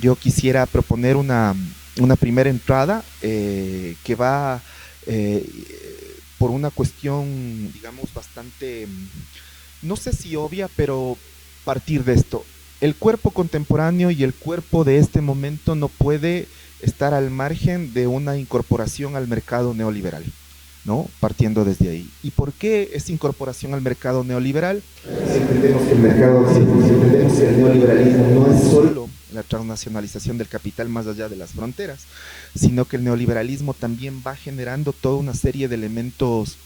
yo quisiera proponer una primera entrada que va eh, por una cuestión, digamos, bastante, no sé si obvia, pero partir de esto. El cuerpo contemporáneo y el cuerpo de este momento no puede estar al margen de una incorporación al mercado neoliberal, ¿no? Partiendo desde ahí. ¿Y por qué esa incorporación al mercado neoliberal? Si entendemos que el mercado, si entendemos que el neoliberalismo no es solo la transnacionalización del capital más allá de las fronteras, sino que el neoliberalismo también va generando toda una serie de elementos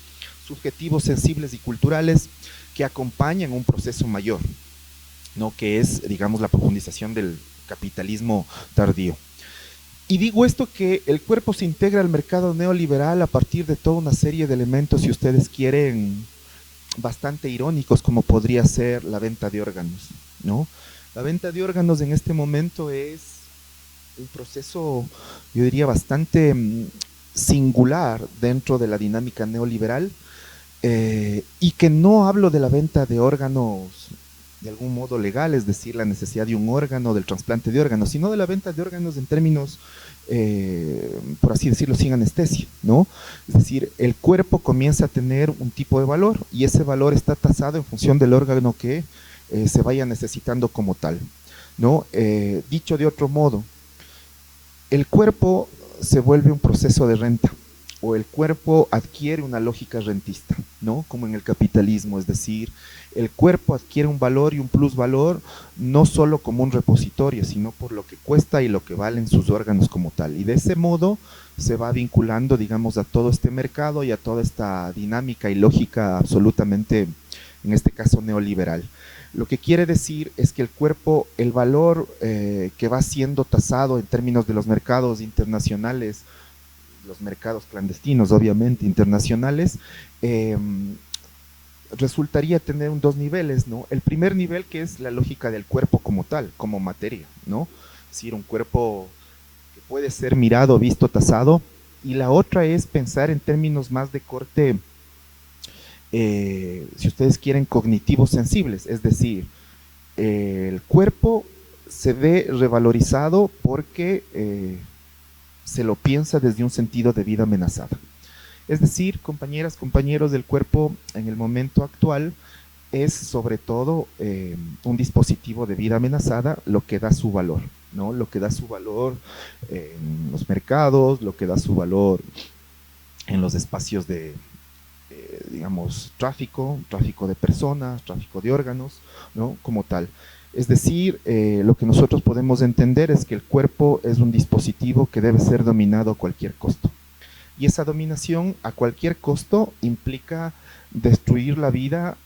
subjetivos, sensibles y culturales que acompañan un proceso mayor, ¿no? Que es, digamos, la profundización del capitalismo tardío. Y digo esto que el cuerpo se integra al mercado neoliberal a partir de toda una serie de elementos, si ustedes quieren, bastante irónicos, como podría ser la venta de órganos, ¿no? La venta de órganos en este momento es un proceso, yo diría, bastante singular dentro de la dinámica neoliberal, y que no hablo de la venta de órganos de algún modo legal, es decir, la necesidad de un órgano, del trasplante de órganos, sino de la venta de órganos en términos, por así decirlo, sin anestesia, ¿no? Es decir, el cuerpo comienza a tener un tipo de valor y ese valor está tasado en función del órgano que se vaya necesitando como tal, ¿no? Dicho de otro modo, el cuerpo se vuelve un proceso de renta o el cuerpo adquiere una lógica rentista, ¿no? Como en el capitalismo, es decir, el cuerpo adquiere un valor y un plusvalor no solo como un repositorio, sino por lo que cuesta y lo que valen sus órganos como tal. Y de ese modo se va vinculando, digamos, a todo este mercado y a toda esta dinámica y lógica absolutamente, en este caso, neoliberal. Lo que quiere decir es que el cuerpo, el valor que va siendo tasado en términos de los mercados internacionales, los mercados clandestinos, obviamente, internacionales, eh, resultaría tener dos niveles, ¿no? El primer nivel, que es la lógica del cuerpo como tal, como materia, ¿no? Es decir, un cuerpo que puede ser mirado, visto, tasado, y la otra es pensar en términos más de corte, si ustedes quieren, cognitivos sensibles, es decir, el cuerpo se ve revalorizado porque se lo piensa desde un sentido de vida amenazada. Es decir, compañeras, compañeros, del cuerpo en el momento actual es sobre todo un dispositivo de vida amenazada, lo que da su valor, ¿no? Lo que da su valor en los mercados, lo que da su valor en los espacios de, digamos, tráfico de personas, tráfico de órganos, ¿no? Como tal. Es decir, lo que nosotros podemos entender es que el cuerpo es un dispositivo que debe ser dominado a cualquier costo. Y esa dominación a cualquier costo implica destruir la vida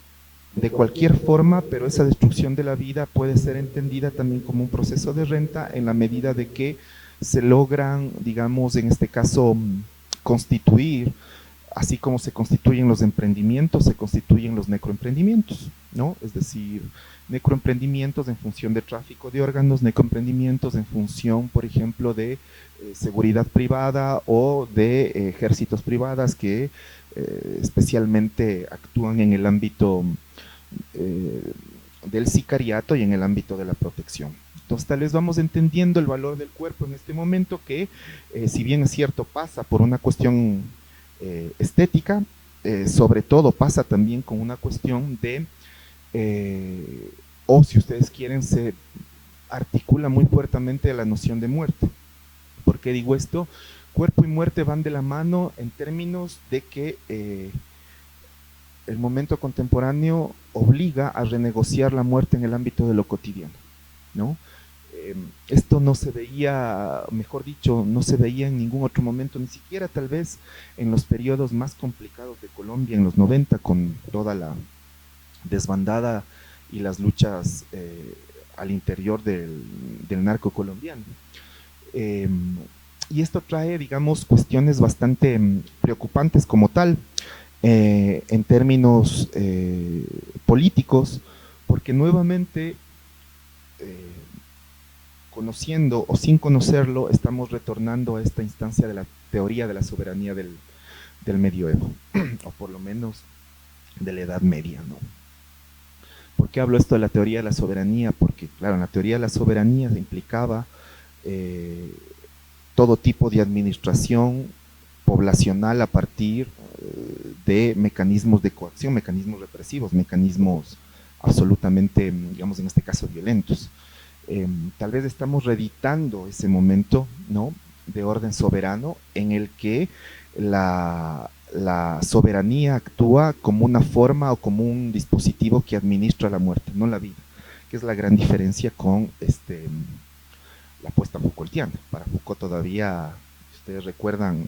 de cualquier forma, pero esa destrucción de la vida puede ser entendida también como un proceso de renta en la medida de que se logran, digamos, en este caso, constituir, así como se constituyen los emprendimientos, se constituyen los necroemprendimientos, ¿no? Es decir, necroemprendimientos en función de tráfico de órganos, necroemprendimientos en función, por ejemplo, de seguridad privada o de ejércitos privadas que especialmente actúan en el ámbito del sicariato y en el ámbito de la protección. Entonces tal vez vamos entendiendo el valor del cuerpo en este momento que, si bien es cierto, pasa por una cuestión estética, sobre todo pasa también con una cuestión de, o si ustedes quieren, se articula muy fuertemente la noción de muerte. ¿Por qué digo esto? Cuerpo y muerte van de la mano en términos de que el momento contemporáneo obliga a renegociar la muerte en el ámbito de lo cotidiano, ¿no? Esto no se veía, mejor dicho, no se veía en ningún otro momento, ni siquiera tal vez en los periodos más complicados de Colombia, en los 90, con toda la desbandada y las luchas al interior del narco colombiano. Y esto trae, digamos, cuestiones bastante preocupantes como tal, en términos políticos, porque nuevamente, conociendo o sin conocerlo, estamos retornando a esta instancia de la teoría de la soberanía del medioevo, o por lo menos de la Edad Media, ¿no? ¿Por qué hablo esto de la teoría de la soberanía? Porque, claro, en la teoría de la soberanía se implicaba eh, todo tipo de administración poblacional a partir de mecanismos de coacción, mecanismos represivos, mecanismos absolutamente, digamos, en este caso, violentos. Tal vez estamos reeditando ese momento, ¿no?, de orden soberano en el que la soberanía actúa como una forma o como un dispositivo que administra la muerte, no la vida, que es la gran diferencia con la apuesta Foucaultiana. Para Foucault todavía, si ustedes recuerdan,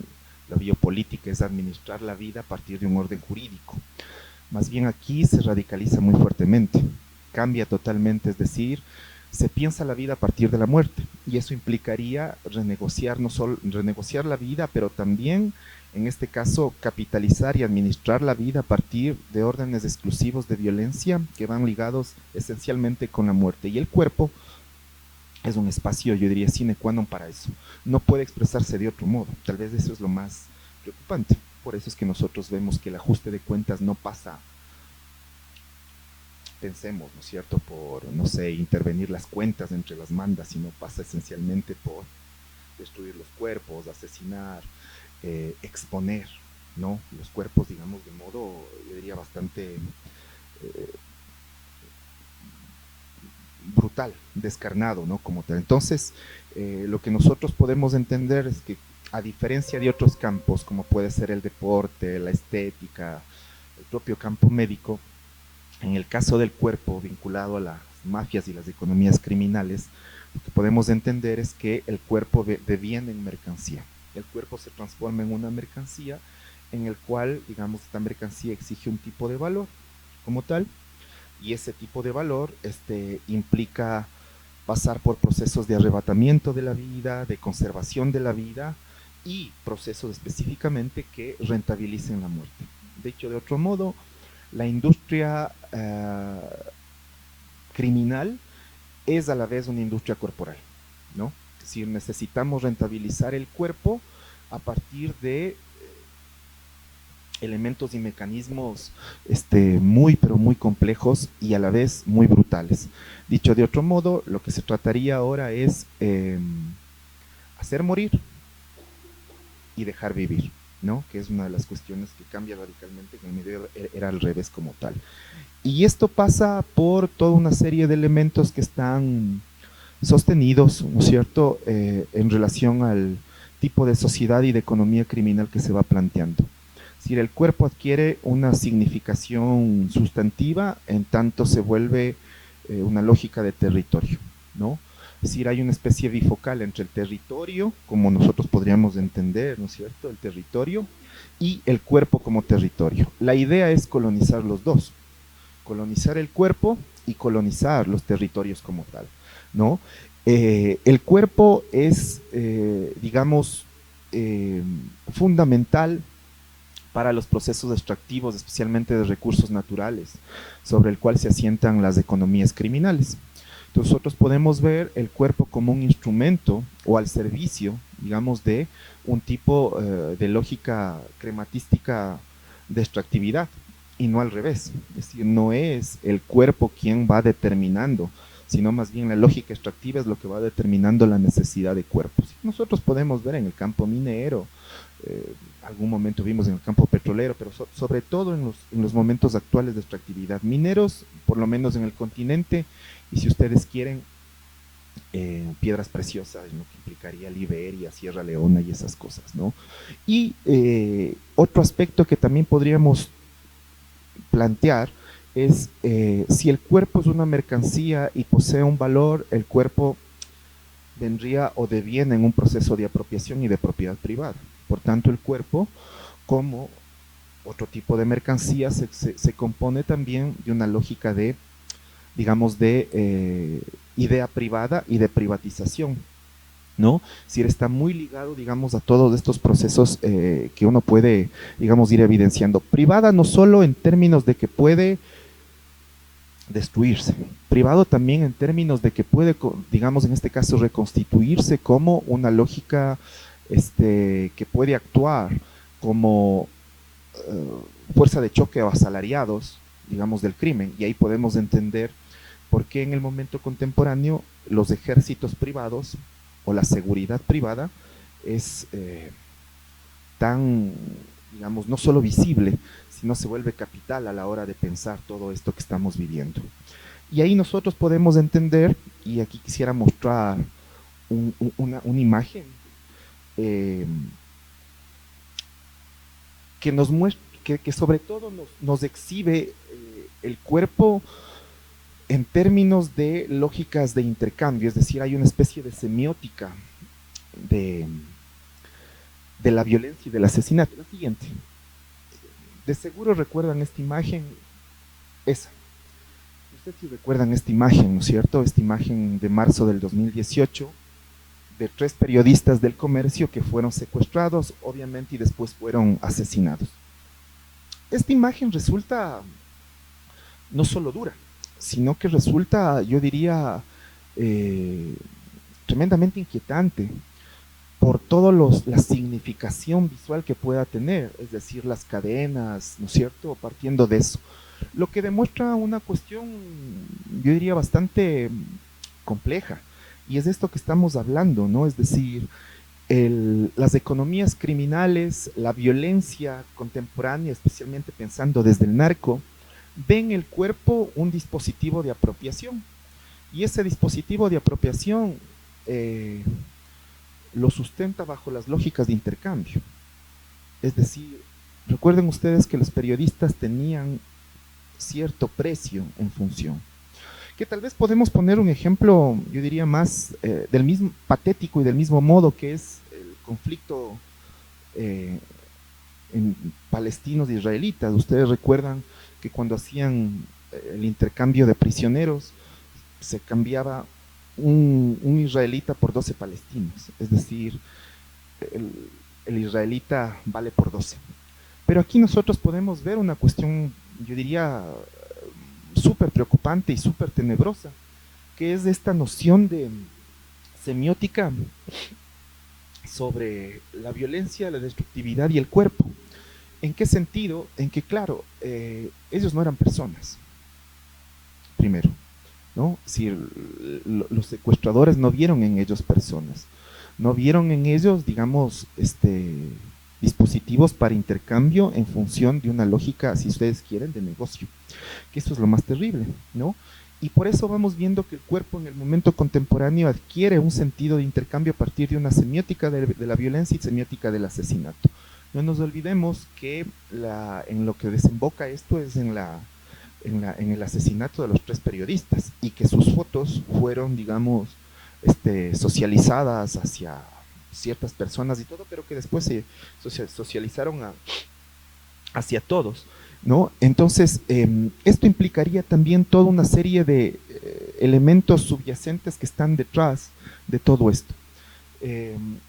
la biopolítica es administrar la vida a partir de un orden jurídico. Más bien aquí se radicaliza muy fuertemente, cambia totalmente, es decir, se piensa la vida a partir de la muerte, y eso implicaría renegociar, no solo renegociar la vida, pero también, en este caso, capitalizar y administrar la vida a partir de órdenes exclusivos de violencia que van ligados esencialmente con la muerte. Y el cuerpo es un espacio, yo diría, sine qua non para eso. No puede expresarse de otro modo. Tal vez eso es lo más preocupante. Por eso es que nosotros vemos que el ajuste de cuentas no pasa, pensemos, ¿no es cierto?, por, no sé, intervenir las cuentas entre las mandas, sino pasa esencialmente por destruir los cuerpos, asesinar, exponer, ¿no?, los cuerpos, digamos, de modo, yo diría, bastante brutal, descarnado, ¿no?, como tal. Entonces, lo que nosotros podemos entender es que, a diferencia de otros campos, como puede ser el deporte, la estética, el propio campo médico, en el caso del cuerpo vinculado a las mafias y las economías criminales, lo que podemos entender es que el cuerpo deviene en mercancía. El cuerpo se transforma en una mercancía en el cual, digamos, esta mercancía exige un tipo de valor como tal, y ese tipo de valor implica pasar por procesos de arrebatamiento de la vida, de conservación de la vida, y procesos específicamente que rentabilicen la muerte. De hecho, de otro modo, la industria criminal es a la vez una industria corporal, ¿no? Es decir, necesitamos rentabilizar el cuerpo a partir de elementos y mecanismos muy, pero muy complejos y a la vez muy brutales. Dicho de otro modo, lo que se trataría ahora es hacer morir y dejar vivir, ¿no?, que es una de las cuestiones que cambia radicalmente, que en el medio era al revés como tal. Y esto pasa por toda una serie de elementos que están sostenidos, ¿no es cierto?, en relación al tipo de sociedad y de economía criminal que se va planteando. Es decir, el cuerpo adquiere una significación sustantiva en tanto se vuelve una lógica de territorio, ¿no? Es decir, hay una especie bifocal entre el territorio, como nosotros podríamos entender, ¿no es cierto?, el territorio, y el cuerpo como territorio. La idea es colonizar los dos, colonizar el cuerpo y colonizar los territorios como tal, ¿no? El cuerpo es, digamos, fundamental para los procesos extractivos, especialmente de recursos naturales, sobre el cual se asientan las economías criminales. Entonces, nosotros podemos ver el cuerpo como un instrumento o al servicio, digamos, de un tipo de lógica crematística de extractividad, y no al revés. Es decir, no es el cuerpo quien va determinando, sino más bien la lógica extractiva es lo que va determinando la necesidad de cuerpos. Nosotros podemos ver en el campo minero, algún momento vimos en el campo petrolero, pero sobre todo en los momentos actuales de extractividad. Mineros, por lo menos en el continente, y si ustedes quieren, piedras preciosas, lo que implicaría Liberia, Sierra Leona y esas cosas, ¿no? Y otro aspecto que también podríamos plantear es si el cuerpo es una mercancía y posee un valor, el cuerpo vendría o deviene en un proceso de apropiación y de propiedad privada. Por tanto, el cuerpo, como otro tipo de mercancía, se compone también de una lógica de, digamos, de idea privada y de privatización, ¿no? Es decir, está muy ligado, digamos, a todos estos procesos que uno puede, digamos, ir evidenciando. Privada no solo en términos de que puede destruirse, privado también en términos de que puede, digamos, en este caso, reconstituirse como una lógica que puede actuar como fuerza de choque o asalariados, digamos, del crimen, y ahí podemos entender por qué en el momento contemporáneo los ejércitos privados o la seguridad privada es tan, digamos, no solo visible, sino se vuelve capital a la hora de pensar todo esto que estamos viviendo. Y ahí nosotros podemos entender, y aquí quisiera mostrar una imagen eh, que nos muestra, que sobre todo nos exhibe el cuerpo en términos de lógicas de intercambio, es decir, hay una especie de semiótica de, de la violencia y del asesinato. La siguiente. De seguro recuerdan esta imagen, esa. Ustedes sí recuerdan esta imagen, ¿no es cierto? Esta imagen de marzo del 2018 de 3 periodistas del comercio que fueron secuestrados, obviamente, y después fueron asesinados. Esta imagen resulta no solo dura, sino que resulta, yo diría, eh, tremendamente inquietante por toda la significación visual que pueda tener, es decir, las cadenas, ¿no es cierto?, partiendo de eso. Lo que demuestra una cuestión, yo diría, bastante compleja, y es de esto que estamos hablando, ¿no? Es decir, las economías criminales, la violencia contemporánea, especialmente pensando desde el narco, ven el cuerpo un dispositivo de apropiación. Y ese dispositivo de apropiación lo sustenta bajo las lógicas de intercambio. Es decir, recuerden ustedes que los periodistas tenían cierto precio en función. Que tal vez podemos poner un ejemplo, yo diría más del mismo patético y del mismo modo que es el conflicto en palestinos e israelitas. Ustedes recuerdan que cuando hacían el intercambio de prisioneros se cambiaba un israelita por 12 palestinos, es decir, el, el israelita vale por 12. Pero aquí nosotros podemos ver una cuestión, yo diría, súper preocupante y súper tenebrosa, que es esta noción de semiótica sobre la violencia, la destructividad y el cuerpo. ¿En qué sentido? En que, claro, ellos no eran personas, primero, ¿no? Si los secuestradores no vieron en ellos personas, no vieron en ellos, digamos, dispositivos para intercambio en función de una lógica, si ustedes quieren, de negocio, que eso es lo más terrible, ¿no? Y por eso vamos viendo que el cuerpo en el momento contemporáneo adquiere un sentido de intercambio a partir de una semiótica de la violencia y semiótica del asesinato. No nos olvidemos que en lo que desemboca esto es en el asesinato de los 3 periodistas y que sus fotos fueron, digamos, socializadas hacia ciertas personas y todo, pero que después se socializaron hacia todos, ¿no? Entonces, esto implicaría también toda una serie de elementos subyacentes que están detrás de todo esto.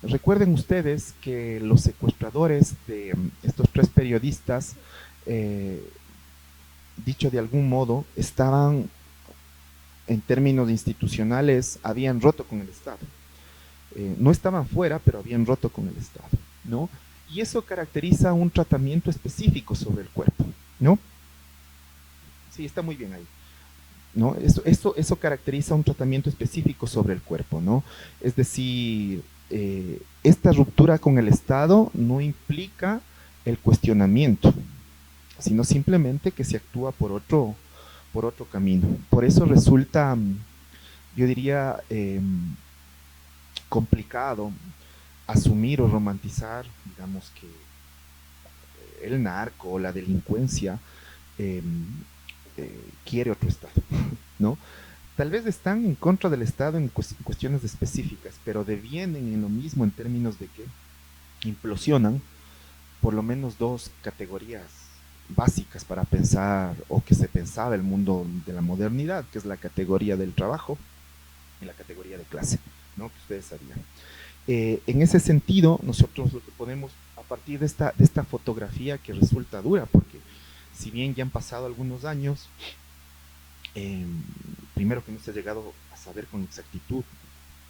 Recuerden ustedes que los secuestradores de estos 3 periodistas, dicho de algún modo, estaban en términos institucionales, habían roto con el Estado. No estaban fuera, pero habían roto con el Estado, ¿no? Y eso caracteriza un tratamiento específico sobre el cuerpo, ¿no? Sí, está muy bien ahí, ¿no? Eso caracteriza un tratamiento específico sobre el cuerpo, ¿no? Es decir, esta ruptura con el Estado no implica el cuestionamiento, sino simplemente que se actúa por otro camino. Por eso resulta, yo diría, complicado asumir o romantizar, digamos, que el narco o la delincuencia quiere otro Estado, ¿no? Tal vez están en contra del Estado en cuestiones específicas, pero devienen en lo mismo en términos de que implosionan por lo menos 2 categorías básicas para pensar, o que se pensaba el mundo de la modernidad, que es la categoría del trabajo y la categoría de clase, ¿no? Que ustedes sabían. En ese sentido, nosotros lo que podemos, a partir de esta fotografía que resulta dura, porque si bien ya han pasado algunos años, primero que no se ha llegado a saber con exactitud,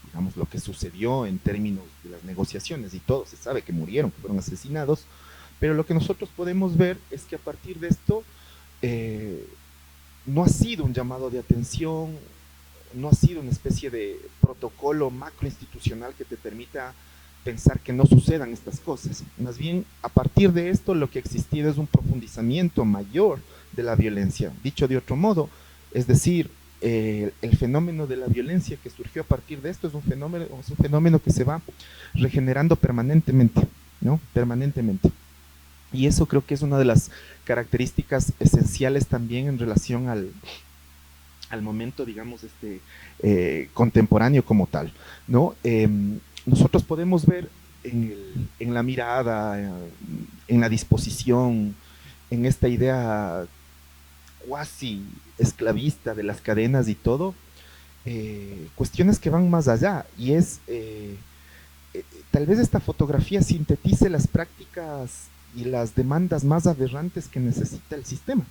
digamos, lo que sucedió en términos de las negociaciones, y todo se sabe que murieron, que fueron asesinados, pero lo que nosotros podemos ver es que a partir de esto no ha sido un llamado de atención no ha sido una especie de protocolo macroinstitucional que te permita pensar que no sucedan estas cosas. Más bien, a partir de esto, lo que ha existido es un profundizamiento mayor de la violencia. Dicho de otro modo, es decir, el fenómeno de la violencia que surgió a partir de esto es un fenómeno que se va regenerando permanentemente, ¿no? Permanentemente. Y eso creo que es una de las características esenciales también en relación al momento, digamos, contemporáneo como tal, ¿no? Nosotros podemos ver en la mirada, en la disposición, en esta idea cuasi esclavista de las cadenas y todo, cuestiones que van más allá, y tal vez esta fotografía sintetice las prácticas y las demandas más aberrantes que necesita el sistema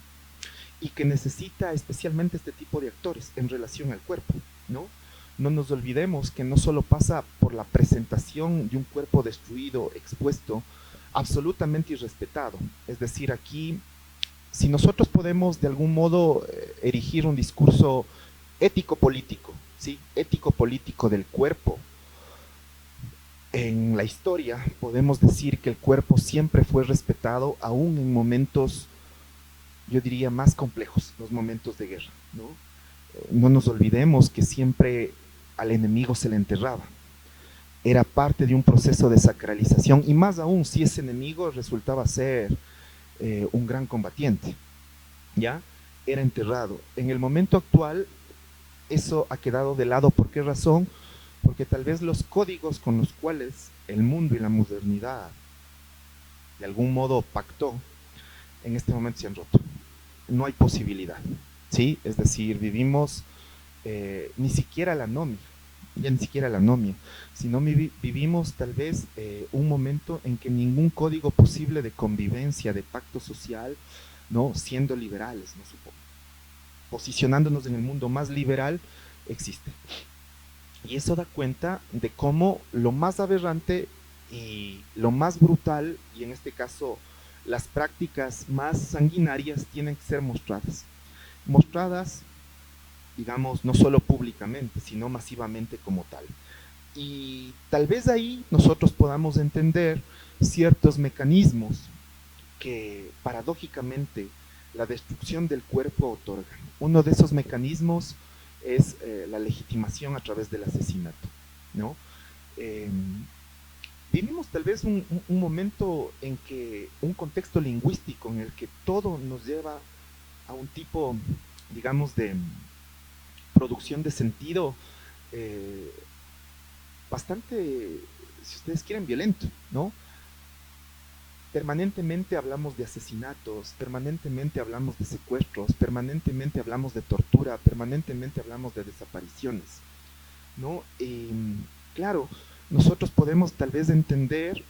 y que necesita especialmente este tipo de actores en relación al cuerpo, ¿no? No nos olvidemos que no solo pasa por la presentación de un cuerpo destruido, expuesto, absolutamente irrespetado. Es decir, aquí, si nosotros podemos de algún modo erigir un discurso ético-político, ¿sí? Ético-político del cuerpo, en la historia podemos decir que el cuerpo siempre fue respetado, aún en momentos, yo diría, más complejos, los momentos de guerra, ¿no? No nos olvidemos que siempre al enemigo se le enterraba. Era parte de un proceso de sacralización, y más aún si ese enemigo resultaba ser un gran combatiente, ¿ya? Era enterrado. En el momento actual, eso ha quedado de lado. ¿Por qué razón? Porque tal vez los códigos con los cuales el mundo y la modernidad de algún modo pactó, en este momento se han roto. No hay posibilidad, ¿sí? Es decir, vivimos ni siquiera la anomia, ya ni siquiera la anomia, sino vivimos tal vez un momento en que ningún código posible de convivencia, de pacto social, ¿no? Siendo liberales, ¿no? Posicionándonos en el mundo más liberal, existe. Y eso da cuenta de cómo lo más aberrante y lo más brutal, y en este caso las prácticas más sanguinarias, tienen que ser mostradas. Mostradas, digamos, no solo públicamente, sino masivamente como tal. Y tal vez ahí nosotros podamos entender ciertos mecanismos que paradójicamente la destrucción del cuerpo otorga. Uno de esos mecanismos es la legitimación a través del asesinato, ¿no? Eh, Vivimos tal vez un momento en que, un contexto lingüístico en el que todo nos lleva a un tipo, digamos, de producción de sentido eh, bastante, si ustedes quieren, violento, ¿no? Permanentemente hablamos de asesinatos, permanentemente hablamos de secuestros, permanentemente hablamos de tortura, permanentemente hablamos de desapariciones, ¿no? Claro, nosotros podemos tal vez entender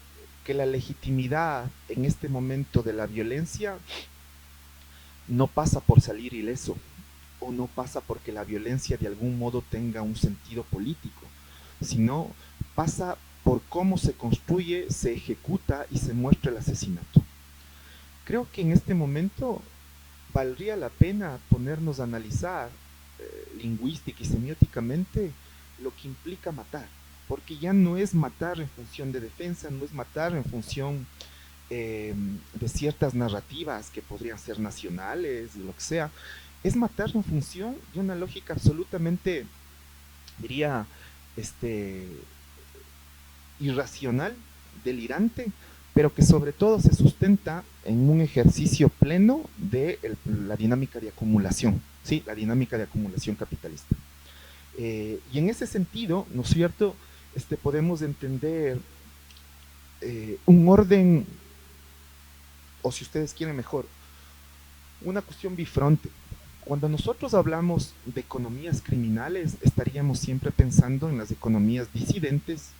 que la legitimidad en este momento de la violencia no pasa por salir ileso, o no pasa porque la violencia de algún modo tenga un sentido político, sino pasa por cómo se construye, se ejecuta y se muestra el asesinato. Creo que en este momento valdría la pena ponernos a analizar lingüística y semióticamente lo que implica matar, porque ya no es matar en función de defensa, no es matar en función de ciertas narrativas que podrían ser nacionales, lo que sea, es matar en función de una lógica absolutamente, diría, irracional, delirante, pero que sobre todo se sustenta en un ejercicio pleno de la dinámica de acumulación, ¿sí? La dinámica de acumulación capitalista. Y en ese sentido, ¿no es cierto?, podemos entender un orden, o si ustedes quieren mejor, una cuestión bifronte. Cuando nosotros hablamos de economías criminales, estaríamos siempre pensando en las economías disidentes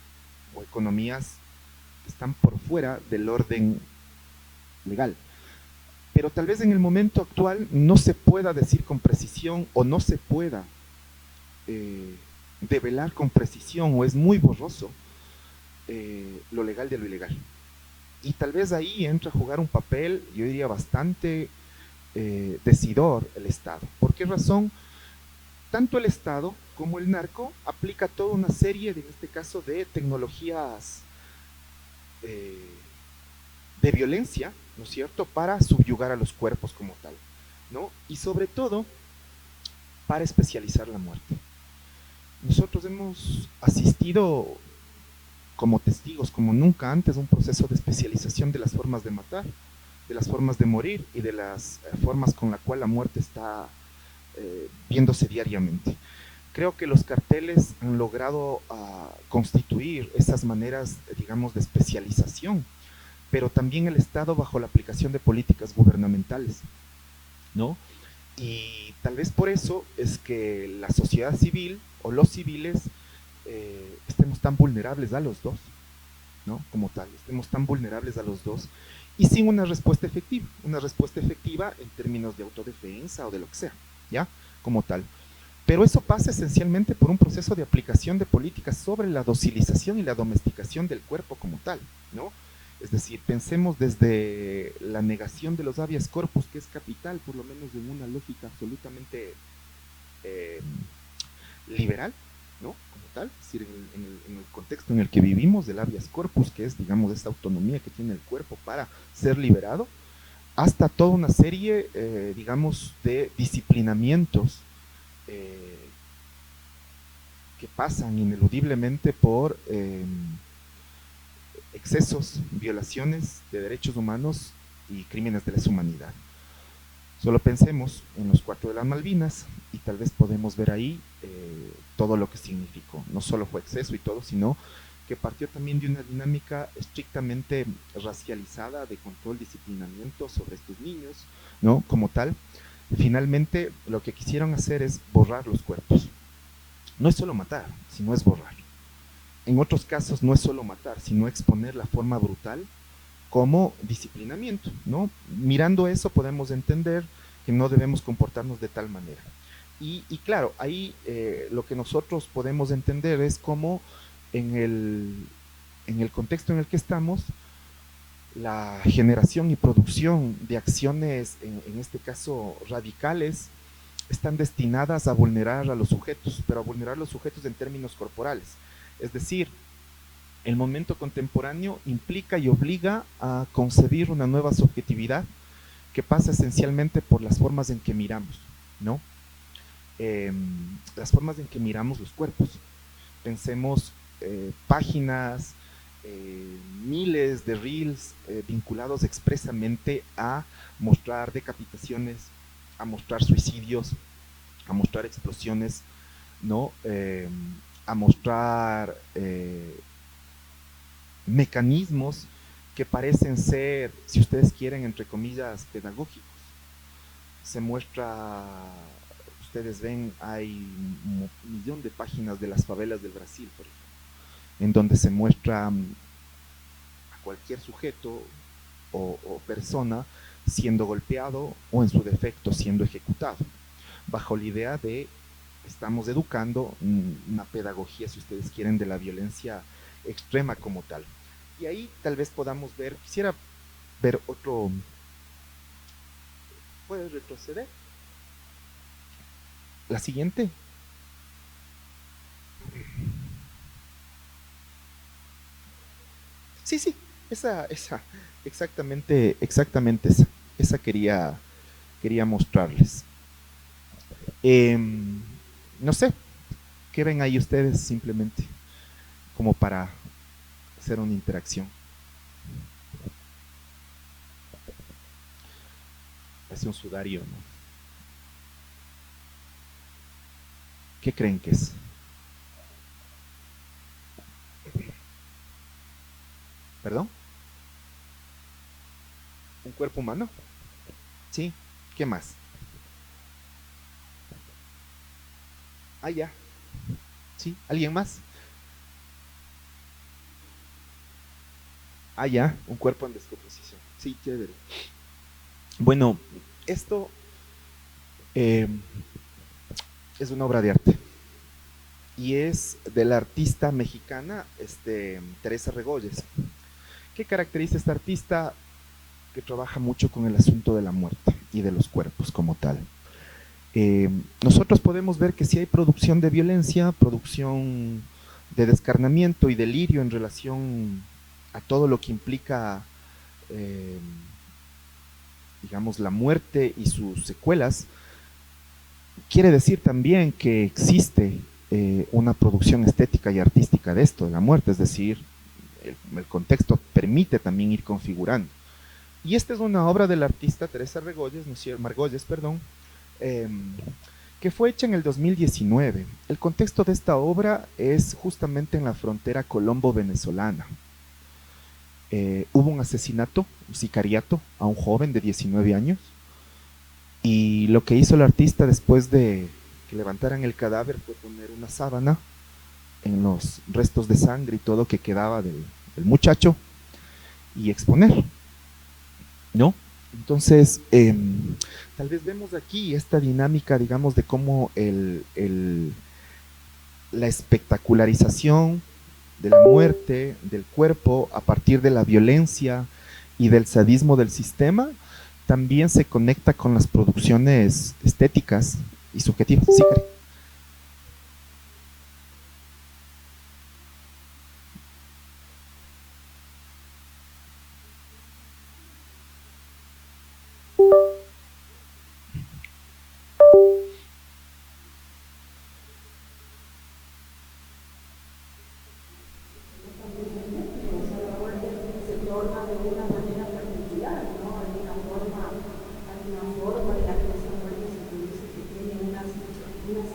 o economías que están por fuera del orden legal. Pero tal vez en el momento actual no se pueda decir con precisión, o no se pueda develar con precisión, o es muy borroso lo legal de lo ilegal. Y tal vez ahí entra a jugar un papel, yo diría, bastante decidor el Estado. ¿Por qué razón? tanto el Estado como el narco aplica toda una serie, en este caso, de tecnologías eh, de violencia, ¿no es cierto?, para subyugar a los cuerpos como tal, ¿no? Y sobre todo, para especializar la muerte. Nosotros hemos asistido como testigos, como nunca antes, a un proceso de especialización de las formas de matar, de las formas de morir y de las formas con la cual la muerte está viéndose diariamente. Creo que los carteles han logrado constituir esas maneras, digamos, de especialización, pero también el Estado bajo la aplicación de políticas gubernamentales, ¿no? Y tal vez por eso es que la sociedad civil o los civiles estemos tan vulnerables a los dos, ¿no? Como tal, estemos tan vulnerables a los dos y sin una respuesta efectiva en términos de autodefensa o de lo que sea, ¿ya? Como tal. Pero eso pasa esencialmente por un proceso de aplicación de políticas sobre la docilización y la domesticación del cuerpo como tal, ¿no? Es decir, pensemos desde la negación de los habeas corpus, que es capital, por lo menos en una lógica absolutamente eh, liberal, ¿no? Como tal, es decir, en el contexto en el que vivimos del habeas corpus, que es, digamos, esta autonomía que tiene el cuerpo para ser liberado, hasta toda una serie, digamos, de disciplinamientos eh, que pasan ineludiblemente por excesos, violaciones de derechos humanos y crímenes de lesa humanidad. Solo pensemos en los 4 de las Malvinas y tal vez podemos ver ahí todo lo que significó. No solo fue exceso y todo, sino que partió también de una dinámica estrictamente racializada de control, disciplinamiento sobre estos niños, ¿no? Como tal. Finalmente, lo que quisieron hacer es borrar los cuerpos. No es solo matar, sino es borrar. En otros casos no es solo matar, sino exponer la forma brutal como disciplinamiento, ¿no? Mirando eso podemos entender que no debemos comportarnos de tal manera. Y claro, ahí lo que nosotros podemos entender es cómo en el contexto en el que estamos, la generación y producción de acciones, en este caso radicales, están destinadas a vulnerar a los sujetos, pero a vulnerar a los sujetos en términos corporales. Es decir, el momento contemporáneo implica y obliga a concebir una nueva subjetividad que pasa esencialmente por las formas en que miramos, ¿no? Las formas en que miramos los cuerpos. Pensemos páginas, miles de reels vinculados expresamente a mostrar decapitaciones, a mostrar suicidios, a mostrar explosiones, ¿no? A mostrar mecanismos que parecen ser, si ustedes quieren, entre comillas, pedagógicos. Se muestra, ustedes ven, hay un millón de páginas de las favelas del Brasil, por ejemplo, en donde se muestra a cualquier sujeto o persona siendo golpeado o en su defecto siendo ejecutado, bajo la idea de estamos educando una pedagogía, si ustedes quieren, de la violencia extrema como tal. Y ahí tal vez podamos ver, quisiera ver otro, ¿puedes retroceder? La siguiente. Sí, sí, exactamente esa quería mostrarles. Eh, no sé, ¿qué ven ahí ustedes simplemente como para hacer una interacción? Parece un sudario, ¿no? ¿Qué creen que es? ¿Perdón? ¿Un cuerpo humano? Sí. ¿Qué más? Ah, ya. Sí. ¿Alguien más? Ah, ya. Un cuerpo en descomposición. Sí, chévere. Bueno, esto eh, es una obra de arte y es de la artista mexicana Teresa Regoyes. ¿Qué caracteriza a esta artista? Que trabaja mucho con el asunto de la muerte y de los cuerpos como tal. Eh, Nosotros podemos ver que si hay producción de violencia, producción de descarnamiento y delirio en relación a todo lo que implica, eh, digamos, la muerte y sus secuelas, quiere decir también que existe una producción estética y artística de esto, de la muerte, es decir, el contexto permite también ir configurando. Y esta es una obra del artista Teresa Regoyes, ¿no es cierto? Margolles, perdón, eh, que fue hecha en el 2019. El contexto de esta obra es justamente en la frontera colombo-venezolana. Hubo un asesinato, un sicariato a un joven de 19 años, y lo que hizo el artista después de que levantaran el cadáver fue poner una sábana en los restos de sangre y todo que quedaba del muchacho y exponer, ¿no? Entonces, tal vez vemos aquí esta dinámica, digamos, de cómo la espectacularización de la muerte, del cuerpo, a partir de la violencia y del sadismo del sistema, también se conecta con las producciones estéticas y subjetivas. Sí, Cari. Se torna de una manera particular, ¿no? Hay una forma en la que esa muerte se produce que tiene unas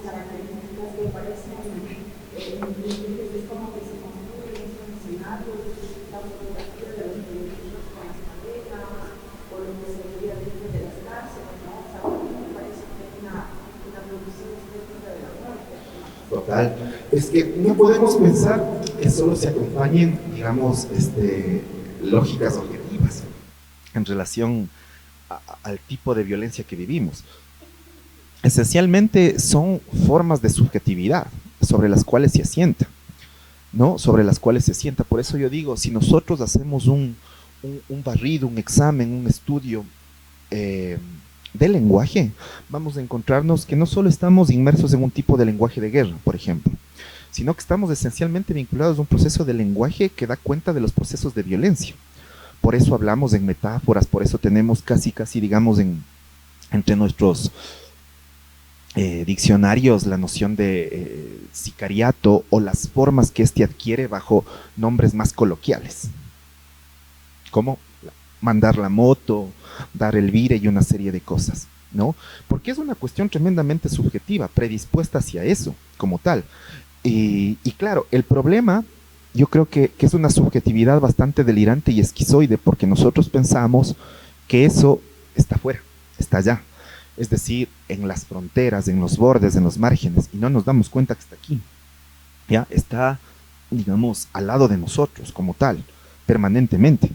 características que parecen, es como que se construyen esos escenarios, la fotografía de los edificios con las cadenas, o lo que se veía dentro de las cárceles, ¿no? O sea, a mí me parece que hay una producción estética de la muerte. Total. Es que no podemos pensar que solo se acompañen, digamos, lógicas objetivas en relación al tipo de violencia que vivimos. Esencialmente son formas de subjetividad sobre las cuales se asienta, ¿no? Sobre las cuales se asienta. Por eso yo digo, si nosotros hacemos un barrido, un examen, un estudio eh, de lenguaje, vamos a encontrarnos que no solo estamos inmersos en un tipo de lenguaje de guerra, por ejemplo, sino que estamos esencialmente vinculados a un proceso de lenguaje que da cuenta de los procesos de violencia. Por eso hablamos en metáforas, por eso tenemos casi, digamos, entre nuestros diccionarios la noción de sicariato o las formas que éste adquiere bajo nombres más coloquiales, como mandar la moto, dar el vire y una serie de cosas, ¿no? Porque es una cuestión tremendamente subjetiva, predispuesta hacia eso, como tal. Y claro, el problema yo creo que es una subjetividad bastante delirante y esquizoide, porque nosotros pensamos que eso está fuera, está allá. Es decir, en las fronteras, en los bordes, en los márgenes, y no nos damos cuenta que está aquí. Ya está, digamos, al lado de nosotros, como tal, permanentemente.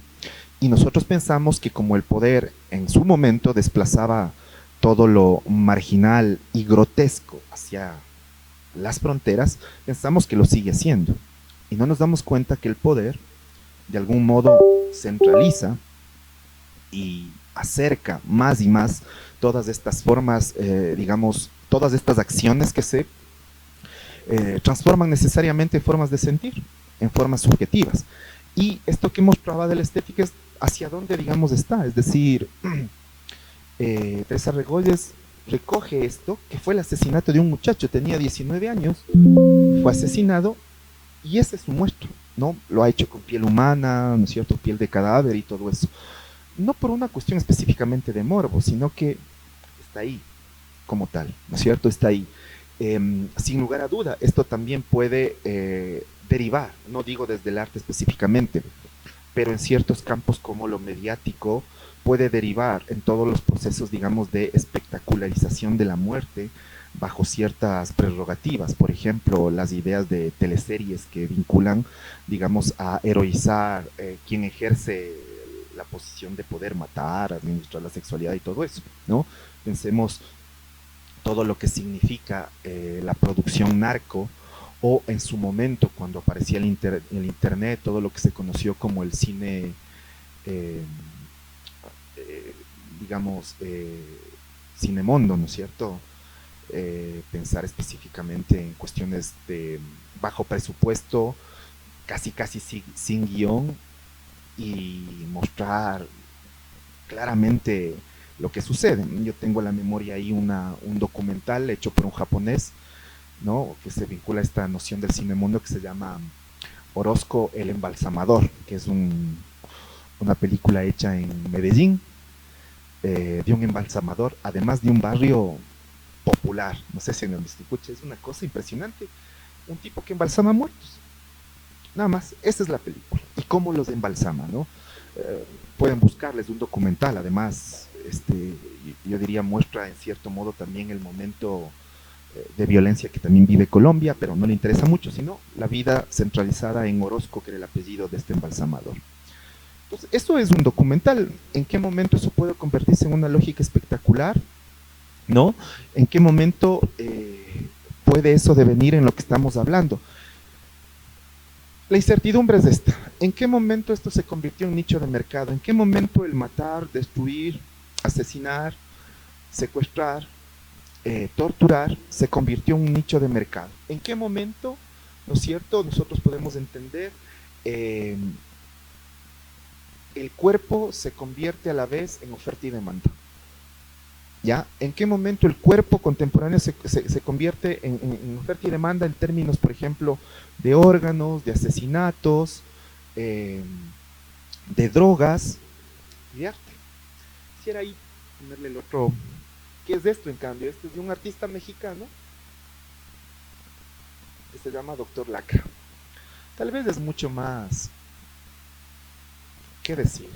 Y nosotros pensamos que como el poder en su momento desplazaba todo lo marginal y grotesco hacia las fronteras, pensamos que lo sigue haciendo. Y no nos damos cuenta que el poder, de algún modo, centraliza y acerca más y más todas estas formas, digamos, todas estas acciones que se transforman necesariamente en formas de sentir, en formas subjetivas. Y esto que mostraba de la estética es hacia dónde, digamos, está. Es decir, Teresa Regoyes recoge esto, que fue el asesinato de un muchacho, tenía 19 años, fue asesinado y ese es su muestro, ¿no? Lo ha hecho con piel humana, ¿no es cierto? Piel de cadáver y todo eso. No por una cuestión específicamente de morbo, sino que está ahí como tal, ¿no es cierto? Está ahí. Sin lugar a duda, esto también puede derivar, no digo desde el arte específicamente, pero en ciertos campos como lo mediático puede derivar en todos los procesos, digamos, de espectacularización de la muerte bajo ciertas prerrogativas, por ejemplo, las ideas de teleseries que vinculan, digamos, a heroizar quien ejerce la posición de poder matar, administrar la sexualidad y todo eso, ¿no? Pensemos todo lo que significa la producción narco o en su momento cuando aparecía el internet, todo lo que se conoció como el cine, eh, eh, digamos, cinemondo, ¿no es cierto? pensar específicamente en cuestiones de bajo presupuesto, casi casi sin guión, y mostrar claramente lo que sucede. Yo tengo en la memoria ahí un documental hecho por un japonés, ¿no? Que se vincula a esta noción del cine mundo que se llama Orozco el Embalsamador, que es una película hecha en Medellín, de un embalsamador, además de un barrio popular. No sé si me escucha, es una cosa impresionante. Un tipo que embalsama muertos. Nada más, esa es la película. Y cómo los embalsama, ¿no? Pueden buscarles un documental, además, yo diría muestra en cierto modo también el momento de violencia que también vive Colombia, pero no le interesa mucho, sino la vida centralizada en Orozco, que era el apellido de este embalsamador. Entonces, esto es un documental. ¿En qué momento eso puede convertirse en una lógica espectacular? ¿No? ¿En qué momento puede eso devenir en lo que estamos hablando? La incertidumbre es esta. ¿En qué momento esto se convirtió en nicho de mercado? ¿En qué momento el matar, destruir, asesinar, secuestrar, torturar se convirtió en un nicho de mercado? ¿En qué momento, no es cierto, nosotros podemos entender eh, el cuerpo se convierte a la vez en oferta y demanda? ¿Ya? ¿En qué momento el cuerpo contemporáneo se convierte en oferta y demanda en términos, por ejemplo, de órganos, de asesinatos, eh, de drogas y de arte? Quisiera ahí ponerle el otro. ¿Qué es de esto, en cambio? Este es de un artista mexicano que se llama Doctor Lacra. Tal vez es mucho más, ¿qué decir?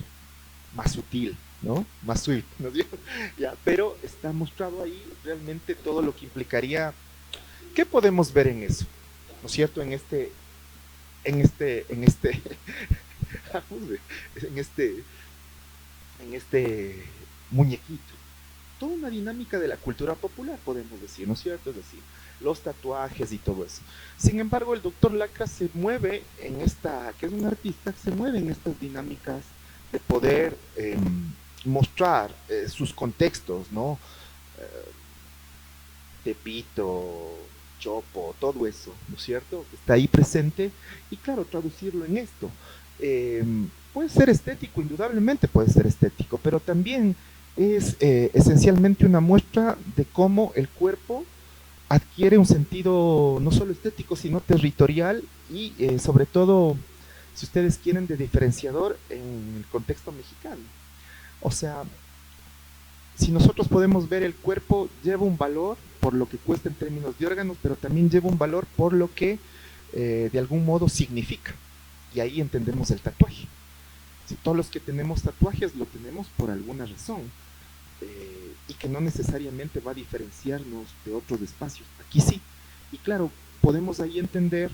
Más sutil, ¿no? Más sweet, ¿no? Ya, pero está mostrado ahí realmente todo lo que implicaría. ¿Qué podemos ver en eso? ¿No es cierto? En este muñequito. Toda una dinámica de la cultura popular, podemos decir, ¿no es cierto? Es decir, los tatuajes y todo eso. Sin embargo, el doctor Lacra se mueve en esta, que es un artista, se mueve en estas dinámicas de poder mostrar sus contextos, ¿no? Eh, Tepito, Chopo, todo eso, ¿no es cierto? Está ahí presente y claro, traducirlo en esto. Eh, Puede ser estético, indudablemente puede ser estético, pero también es esencialmente una muestra de cómo el cuerpo adquiere un sentido no solo estético, sino territorial y sobre todo, si ustedes quieren, de diferenciador en el contexto mexicano. O sea, si nosotros podemos ver el cuerpo, lleva un valor por lo que cuesta en términos de órganos, pero también lleva un valor por lo que de algún modo significa. Y ahí entendemos el tatuaje. Si todos los que tenemos tatuajes lo tenemos por alguna razón, y que no necesariamente va a diferenciarnos de otros espacios. Aquí sí. Y claro, podemos ahí entender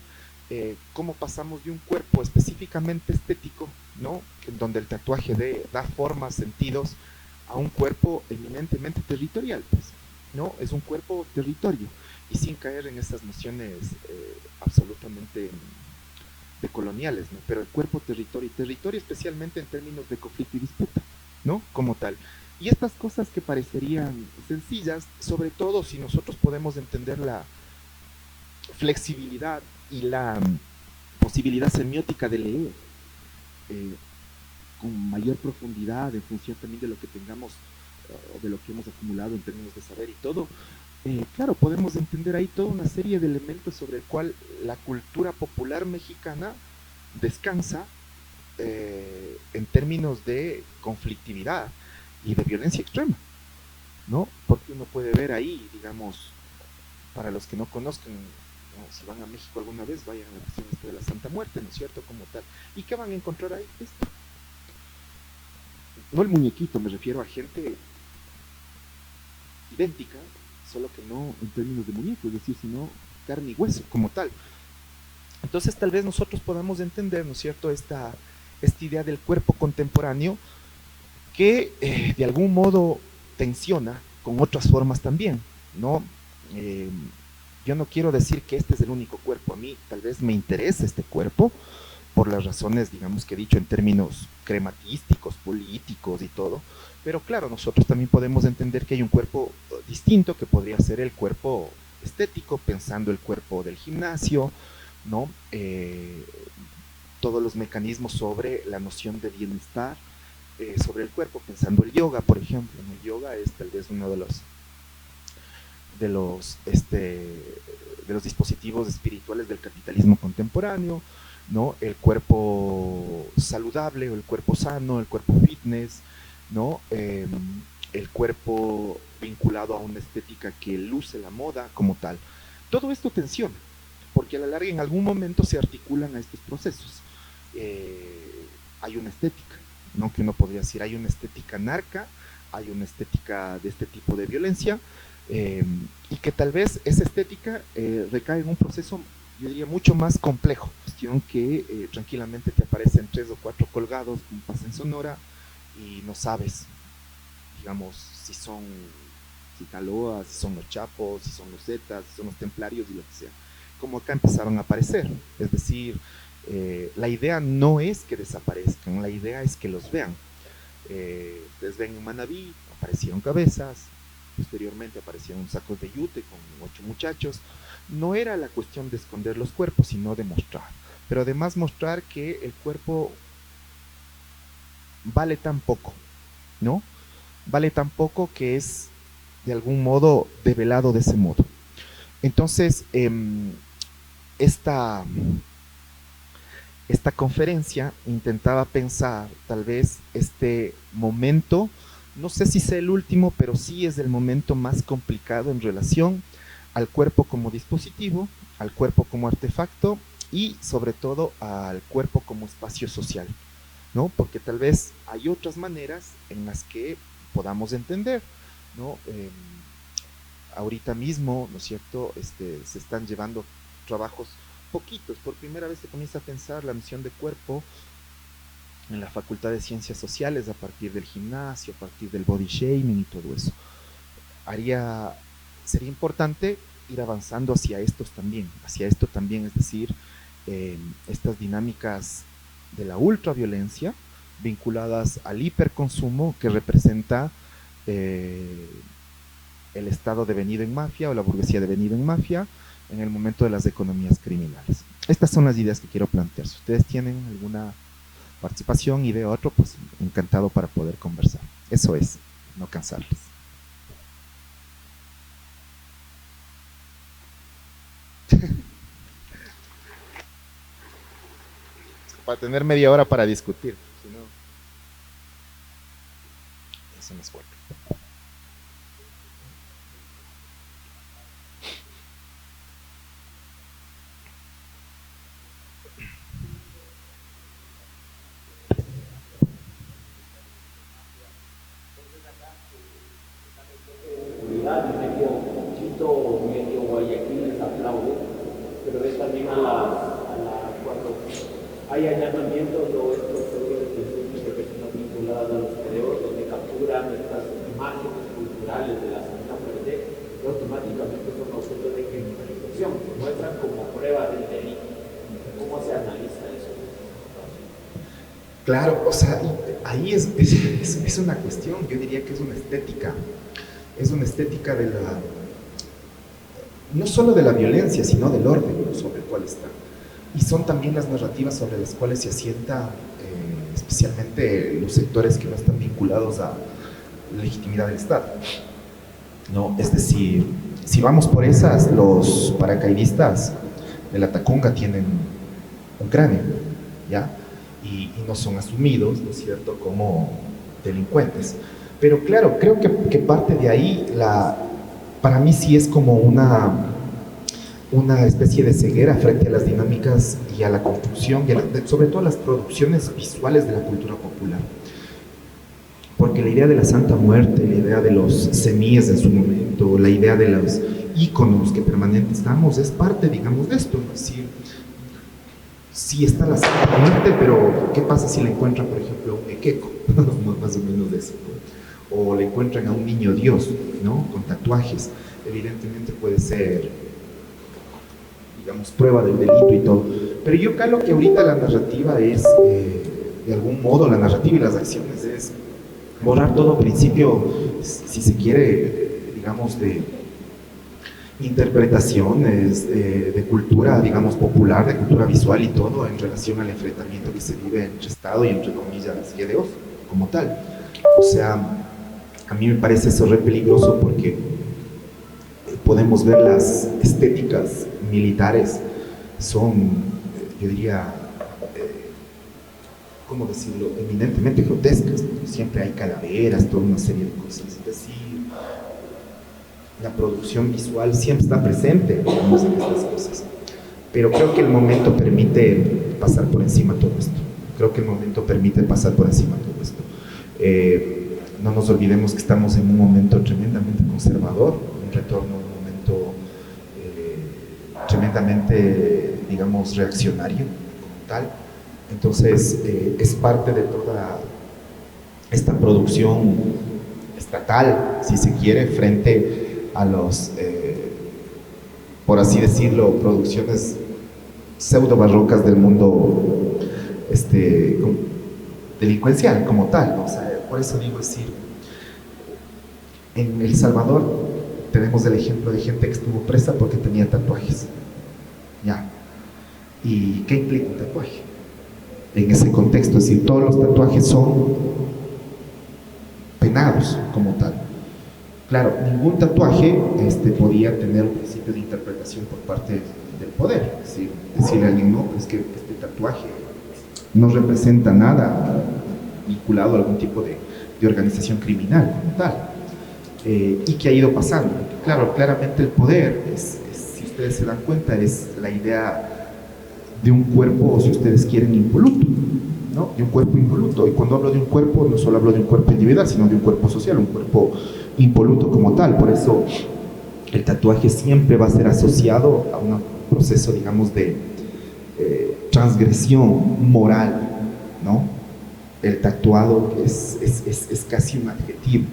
cómo pasamos de un cuerpo específicamente estético, ¿no? En donde el tatuaje da formas, sentidos, a un cuerpo eminentemente territorial, pues, ¿no? Es un cuerpo territorio y sin caer en esas nociones absolutamente decoloniales, ¿no? Pero el cuerpo territorio, y territorio especialmente en términos de conflicto y disputa, ¿no? Como tal. Y estas cosas que parecerían sencillas, sobre todo si nosotros podemos entender la flexibilidad y la posibilidad semiótica de leer eh, con mayor profundidad en función también de lo que tengamos o de lo que hemos acumulado en términos de saber y todo, claro, podemos entender ahí toda una serie de elementos sobre el cual la cultura popular mexicana descansa en términos de conflictividad y de violencia extrema, ¿no? Porque uno puede ver ahí, digamos, para los que no conozcan, ¿no? Si van a México alguna vez, vayan a la cuestión de la Santa Muerte, ¿no es cierto? Como tal. ¿Y qué van a encontrar ahí? Esto. No el muñequito, me refiero a gente idéntica, solo que no en términos de muñeco, es decir, sino carne y hueso, como tal. Entonces tal vez nosotros podamos entender, ¿no es cierto?, esta idea del cuerpo contemporáneo que de algún modo tensiona con otras formas también, ¿no? Eh, yo no quiero decir que este es el único cuerpo, a mí tal vez me interesa este cuerpo, por las razones, digamos que he dicho en términos crematísticos, políticos y todo, pero claro, nosotros también podemos entender que hay un cuerpo distinto que podría ser el cuerpo estético, pensando el cuerpo del gimnasio, ¿no? Todos los mecanismos sobre la noción de bienestar sobre el cuerpo, pensando el yoga, por ejemplo, ¿no? El yoga es tal vez uno de los, de los dispositivos espirituales del capitalismo contemporáneo, ¿no? El cuerpo saludable o el cuerpo sano, el cuerpo fitness, ¿no? El cuerpo vinculado a una estética que luce la moda como tal. Todo esto tensiona, porque a la larga en algún momento se articulan a estos procesos. Hay una estética, ¿no? Que uno podría decir, hay una estética narca, hay una estética de este tipo de violencia, y que tal vez esa estética recae en un proceso, yo diría, mucho más complejo, cuestión que tranquilamente te aparecen 3 o 4 colgados, como pasa en Sonora, y no sabes, digamos, si son Sinaloa, si son los Chapos, si son los Zetas, si son los Templarios y lo que sea, como acá empezaron a aparecer, es decir, la idea no es que desaparezcan, la idea es que los vean. Ustedes ven en Manabí, aparecieron cabezas, posteriormente aparecieron sacos de yute con 8 muchachos. No era la cuestión de esconder los cuerpos, sino de mostrar. Pero además mostrar que el cuerpo vale tan poco, ¿no? Vale tan poco que es de algún modo develado de ese modo. Entonces, esta conferencia intentaba pensar tal vez este momento, no sé si sea el último, pero sí es el momento más complicado en relación al cuerpo como dispositivo, al cuerpo como artefacto y sobre todo al cuerpo como espacio social, ¿no? Porque tal vez hay otras maneras en las que podamos entender, ¿no? Ahorita mismo, ¿no es cierto?, se están llevando trabajos poquitos, por primera vez se comienza a pensar la noción de cuerpo en la Facultad de Ciencias Sociales a partir del gimnasio, a partir del body shaming y todo eso. Sería importante ir avanzando hacia esto también, es decir, estas dinámicas de la ultraviolencia vinculadas al hiperconsumo que representa el Estado devenido en mafia o la burguesía devenida en mafia en el momento de las economías criminales. Estas son las ideas que quiero plantear. Si ustedes tienen alguna participación, idea, otro, pues encantado para poder conversar. Eso es, no cansarles. Para tener media hora para discutir, si no, eso no es fuerte. Hay allanamientos o estos que están vinculados a los videos donde capturan estas imágenes culturales de la Santa Muerte y automáticamente son objeto de criminalización, se muestran como prueba del delito. ¿Cómo se analiza eso? Claro, o sea, ahí es una cuestión, yo diría que es una estética de la, no solo de la violencia, sino del orden sobre el cual está. Y son también las narrativas sobre las cuales se asienta especialmente los sectores que no están vinculados a la legitimidad del Estado, ¿no? Es decir, si vamos por esas, los paracaidistas de la Tacunga tienen un cráneo, ¿ya? Y no son asumidos, ¿no es cierto?, como delincuentes. Pero claro, creo que parte de ahí, para mí sí es como una especie de ceguera frente a las dinámicas y a la construcción, y sobre todo a las producciones visuales de la cultura popular. Porque la idea de la Santa Muerte, la idea de los semíes en su momento, la idea de los íconos que permanentes estamos, es parte, digamos, de esto, ¿no? Es decir, sí está la Santa Muerte, pero ¿qué pasa si le encuentran, por ejemplo, a un equeco? Más o menos de eso, ¿no? O le encuentran a un niño Dios, ¿no?, con tatuajes. Evidentemente puede ser, digamos, prueba del delito y todo, Pero yo creo que ahorita la narrativa es, de algún modo, la narrativa y las acciones es borrar todo principio, si se quiere, digamos, de interpretaciones, de cultura, digamos, popular, de cultura visual y todo, en relación al enfrentamiento que se vive entre Estado y, entre comillas, GDOs, como tal. O sea, a mí me parece eso re peligroso porque podemos ver las estéticas militares son, yo diría, ¿cómo decirlo?, eminentemente grotescas, ¿no? Siempre hay calaveras, toda una serie de cosas. Es decir, la producción visual siempre está presente, digamos, en estas cosas. Pero creo que el momento permite pasar por encima todo esto. Creo que el momento permite pasar por encima todo esto. No nos olvidemos que estamos en un momento tremendamente conservador, un retorno a un momento tremendamente, digamos, reaccionario como tal. Entonces, es parte de toda esta producción estatal, si se quiere, frente a los, por así decirlo, producciones pseudo barrocas del mundo delincuencial como tal, ¿no? O sea, por eso digo, decir, en El Salvador tenemos el ejemplo de gente que estuvo presa porque tenía tatuajes, ¿ya? ¿Y qué implica un tatuaje? En ese contexto, es decir, todos los tatuajes son penados como tal. Claro, ningún tatuaje podía tener un principio de interpretación por parte del poder, es decir, decirle a alguien, no, pues que este tatuaje no representa nada vinculado a algún tipo de organización criminal como tal. Y que ha ido pasando. Claro, claramente el poder, si ustedes se dan cuenta, es la idea de un cuerpo, si ustedes quieren, impoluto, ¿no? De un cuerpo impoluto. Y cuando hablo de un cuerpo, no solo hablo de un cuerpo individual, sino de un cuerpo social, un cuerpo impoluto como tal. Por eso el tatuaje siempre va a ser asociado a un proceso, digamos, de transgresión moral, ¿no? El tatuado es casi un adjetivo,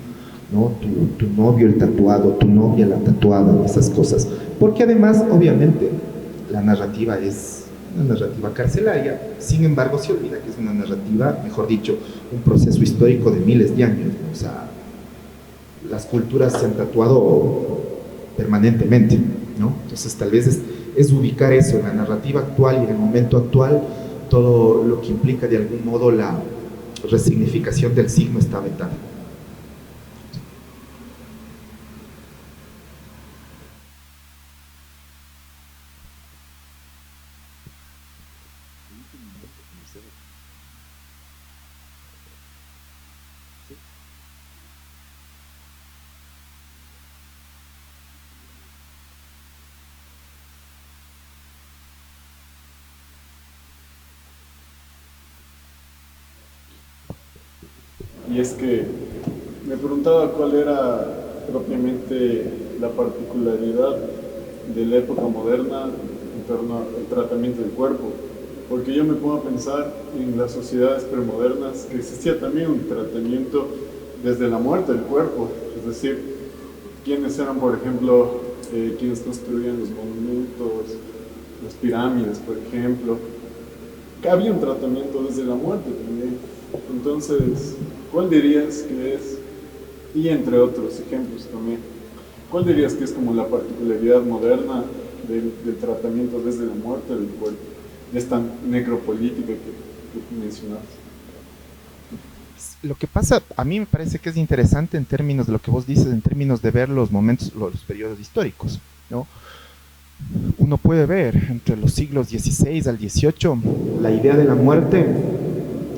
¿no? Tu novio el tatuado, tu novia la tatuada, esas cosas. Porque además, obviamente, la narrativa es una narrativa carcelaria, sin embargo se olvida que es una narrativa, mejor dicho, un proceso histórico de miles de años, ¿no? O sea, las culturas se han tatuado permanentemente, ¿no? Entonces tal vez es ubicar eso en la narrativa actual y en el momento actual, todo lo que implica de algún modo la resignificación del signo está vetado. Y es que me preguntaba cuál era propiamente la particularidad de la época moderna en torno al tratamiento del cuerpo, porque yo me pongo a pensar en las sociedades premodernas que existía también un tratamiento desde la muerte del cuerpo, es decir, quienes eran, por ejemplo, quienes construían los monumentos, las pirámides, por ejemplo, que había un tratamiento desde la muerte también. Entonces, ¿cuál dirías que es, y entre otros ejemplos también, cuál dirías que es como la particularidad moderna del tratamiento desde la muerte del cuerpo, de esta necropolítica que mencionabas? Lo que pasa, a mí me parece que es interesante en términos de lo que vos dices, en términos de ver los momentos, los periodos históricos, ¿no? Uno puede ver entre los siglos XVI al XVIII, la idea de la muerte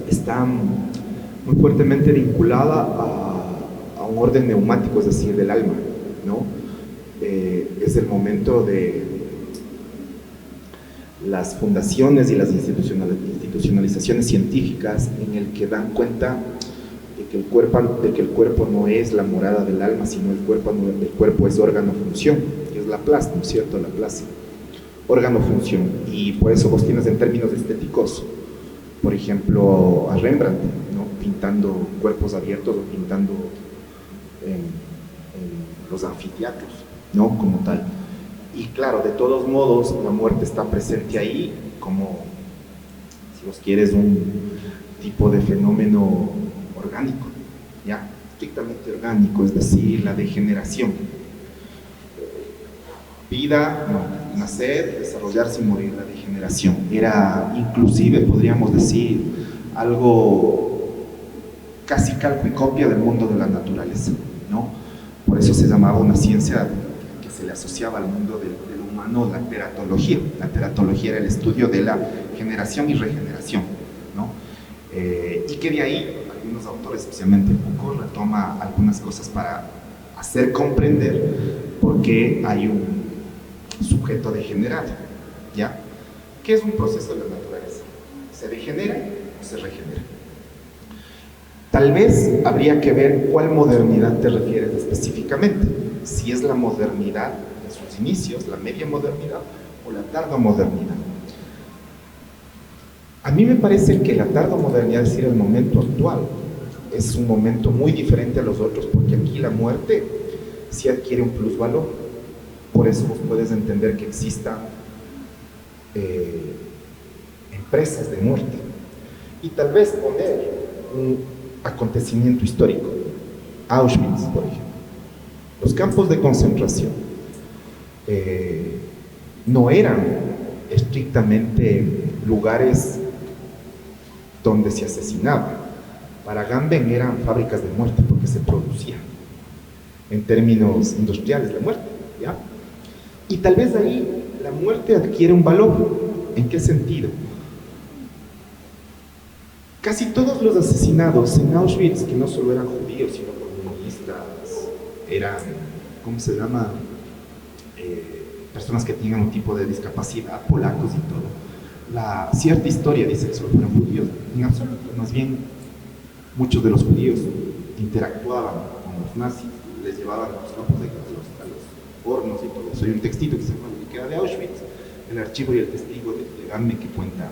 está muy fuertemente vinculada a un orden neumático, es decir, del alma, ¿no? Es el momento de las fundaciones y las institucionalizaciones científicas en el que dan cuenta de que el cuerpo no es la morada del alma, sino el cuerpo es órgano-función, que es la plaza, ¿no es cierto? La plaza, órgano-función. Y por eso vos tienes en términos estéticos, por ejemplo, a Rembrandt, ¿no? Pintando cuerpos abiertos o pintando en los anfiteatros, ¿no? Como tal. Y claro, de todos modos, la muerte está presente ahí como, si vos quieres, un tipo de fenómeno orgánico, ya, estrictamente orgánico, es decir, la degeneración. Vida, no, nacer, desarrollarse y morir, la degeneración. Era inclusive, podríamos decir, algo casi calco y copia del mundo de la naturaleza, ¿no? Por eso se llamaba una ciencia que se le asociaba al mundo del humano, la teratología. La teratología era el estudio de la generación y regeneración, ¿no? Y que de ahí algunos autores, especialmente Foucault, retoma algunas cosas para hacer comprender por qué hay un sujeto degenerado, ¿ya? ¿Qué es un proceso de la naturaleza? ¿Se degenera o se regenera? Tal vez habría que ver cuál modernidad te refieres específicamente, si es la modernidad de sus inicios, la media modernidad o la tardomodernidad. A mí me parece que la tardomodernidad, es decir, el momento actual, es un momento muy diferente a los otros, porque aquí la muerte sí adquiere un plusvalor. Por eso vos puedes entender que existan empresas de muerte. Y tal vez poner un acontecimiento histórico, Auschwitz, por ejemplo. Los campos de concentración no eran estrictamente lugares donde se asesinaba. Para Gamben eran fábricas de muerte porque se producía, en términos industriales, la muerte, ¿ya? Y tal vez ahí la muerte adquiere un valor. ¿En qué sentido? Casi todos los asesinados en Auschwitz, que no solo eran judíos, sino comunistas, eran, ¿cómo se llama? Personas que tenían un tipo de discapacidad, polacos y todo. La cierta historia dice que solo fueron judíos, en absoluto, más bien muchos de los judíos interactuaban con los nazis, les llevaban a los campos a los hornos y todo eso. Hay un textito que se llama Lo que queda de Auschwitz, el archivo y el testigo de Gamben, que cuenta,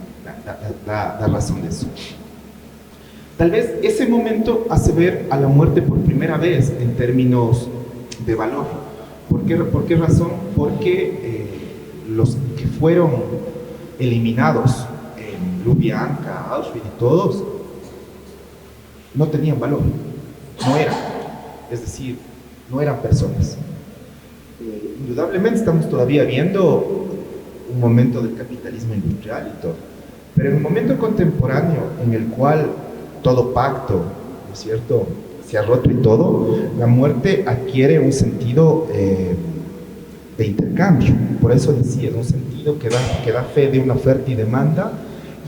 da razón de eso. Tal vez ese momento hace ver a la muerte por primera vez en términos de valor. ¿Por qué razón? Porque los que fueron eliminados en Lubyanka, Auschwitz y todos, no tenían valor, no eran, es decir, no eran personas. Indudablemente estamos todavía viendo un momento del capitalismo industrial y todo, pero en un momento contemporáneo en el cual todo pacto, ¿no es cierto?, se ha roto y todo, la muerte adquiere un sentido de intercambio. Por eso decía, es un sentido que da fe de una oferta y demanda,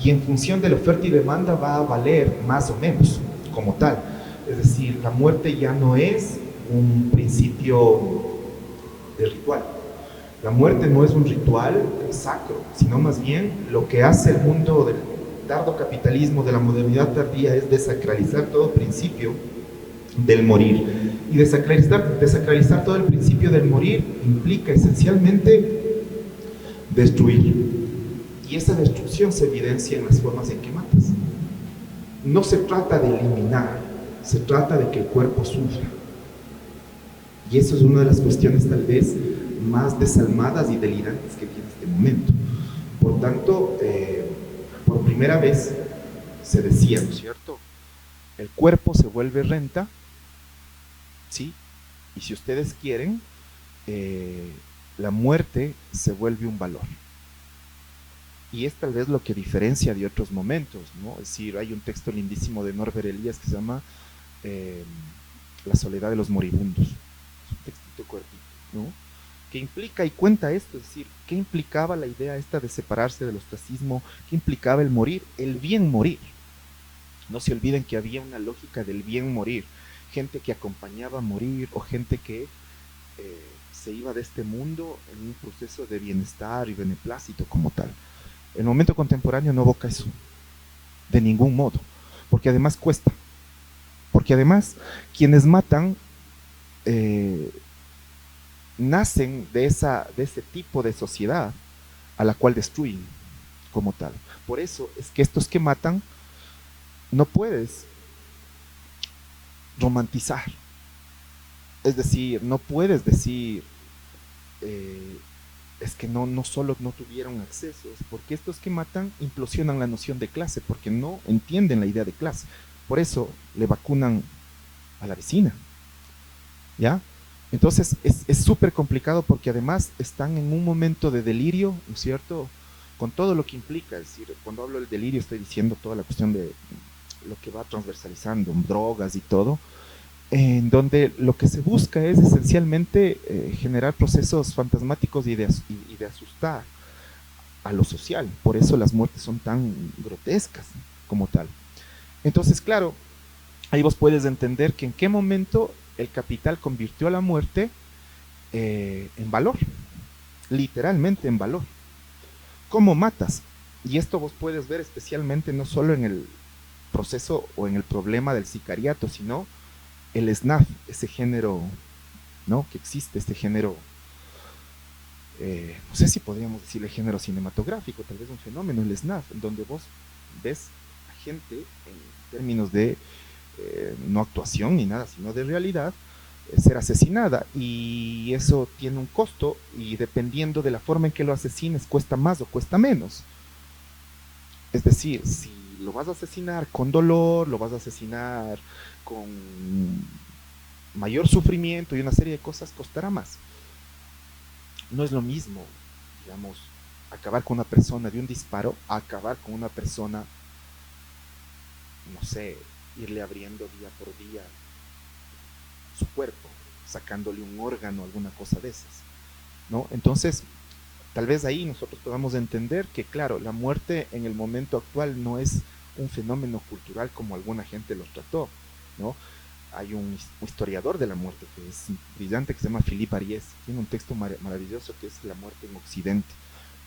y en función de la oferta y demanda va a valer más o menos como tal. Es decir, la muerte ya no es un principio de ritual. La muerte no es un ritual sacro, sino más bien lo que hace el mundo del tardo capitalismo, de la modernidad tardía, es desacralizar todo principio del morir. Y desacralizar todo el principio del morir implica esencialmente destruir. Y esa destrucción se evidencia en las formas en que matas. No se trata de eliminar, se trata de que el cuerpo sufra. Y eso es una de las cuestiones tal vez más desalmadas y delirantes que tiene este momento. Por tanto, por primera vez se decía, ¿no es cierto?, el cuerpo se vuelve renta, ¿sí? Y si ustedes quieren, la muerte se vuelve un valor. Y es tal vez lo que diferencia de otros momentos, ¿no? Es decir, hay un texto lindísimo de Norbert Elias que se llama La soledad de los moribundos. Es un textito cortito, ¿no?, que implica y cuenta esto, es decir, qué implicaba la idea esta de separarse del ostracismo, qué implicaba el morir, el bien morir. No se olviden que había una lógica del bien morir, gente que acompañaba a morir o gente que se iba de este mundo en un proceso de bienestar y beneplácito como tal. El momento contemporáneo no evoca eso, de ningún modo, porque además cuesta, porque además quienes matan nacen de ese tipo de sociedad a la cual destruyen como tal. Por eso es que estos que matan no puedes romantizar, es decir, no puedes decir es que no solo no tuvieron acceso, es porque estos que matan implosionan la noción de clase, porque no entienden la idea de clase. Por eso le vacunan a la vecina, ¿ya? Entonces es súper complicado porque además están en un momento de delirio, ¿no es cierto? Con todo lo que implica, es decir, cuando hablo del delirio estoy diciendo toda la cuestión de lo que va transversalizando, drogas y todo, en donde lo que se busca es esencialmente generar procesos fantasmáticos y de asustar a lo social. Por eso las muertes son tan grotescas como tal. Entonces, claro, ahí vos puedes entender que en qué momento el capital convirtió a la muerte en valor, literalmente en valor. ¿Cómo matas? Y esto vos puedes ver especialmente no solo en el proceso o en el problema del sicariato, sino el SNAF, ese género, ¿no? Que existe, este género, no sé si podríamos decirle género cinematográfico, tal vez un fenómeno, el SNAF, donde vos ves a gente en términos de no actuación ni nada, sino de realidad, ser asesinada, y eso tiene un costo, y dependiendo de la forma en que lo asesines, cuesta más o cuesta menos. Es decir, si lo vas a asesinar con dolor, lo vas a asesinar con mayor sufrimiento y una serie de cosas, costará más. No es lo mismo, digamos, acabar con una persona de un disparo a acabar con una persona, no sé, irle abriendo día por día su cuerpo, sacándole un órgano, alguna cosa de esas, ¿no? Entonces, tal vez ahí nosotros podamos entender que, claro, la muerte en el momento actual no es un fenómeno cultural como alguna gente lo trató, ¿no? Hay un historiador de la muerte que es brillante, que se llama Philippe Ariès, tiene un texto maravilloso que es La muerte en Occidente.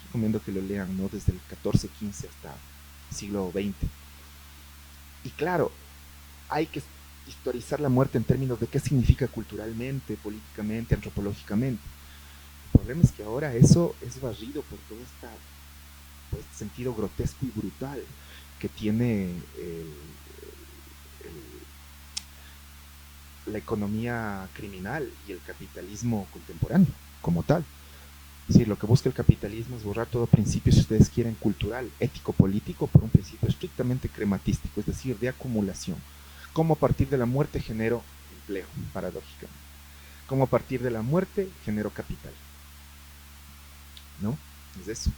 Recomiendo que lo lean, ¿no? Desde el 14-15 hasta el siglo XX. Y claro, hay que historizar la muerte en términos de qué significa culturalmente, políticamente, antropológicamente. El problema es que ahora eso es barrido por todo este sentido grotesco y brutal que tiene la economía criminal y el capitalismo contemporáneo como tal. Es decir, lo que busca el capitalismo es borrar todo principio, si ustedes quieren, cultural, ético-político, por un principio estrictamente crematístico, es decir, de acumulación. Cómo a partir de la muerte genero empleo, paradójicamente. Cómo a partir de la muerte genero capital. ¿No? Es eso.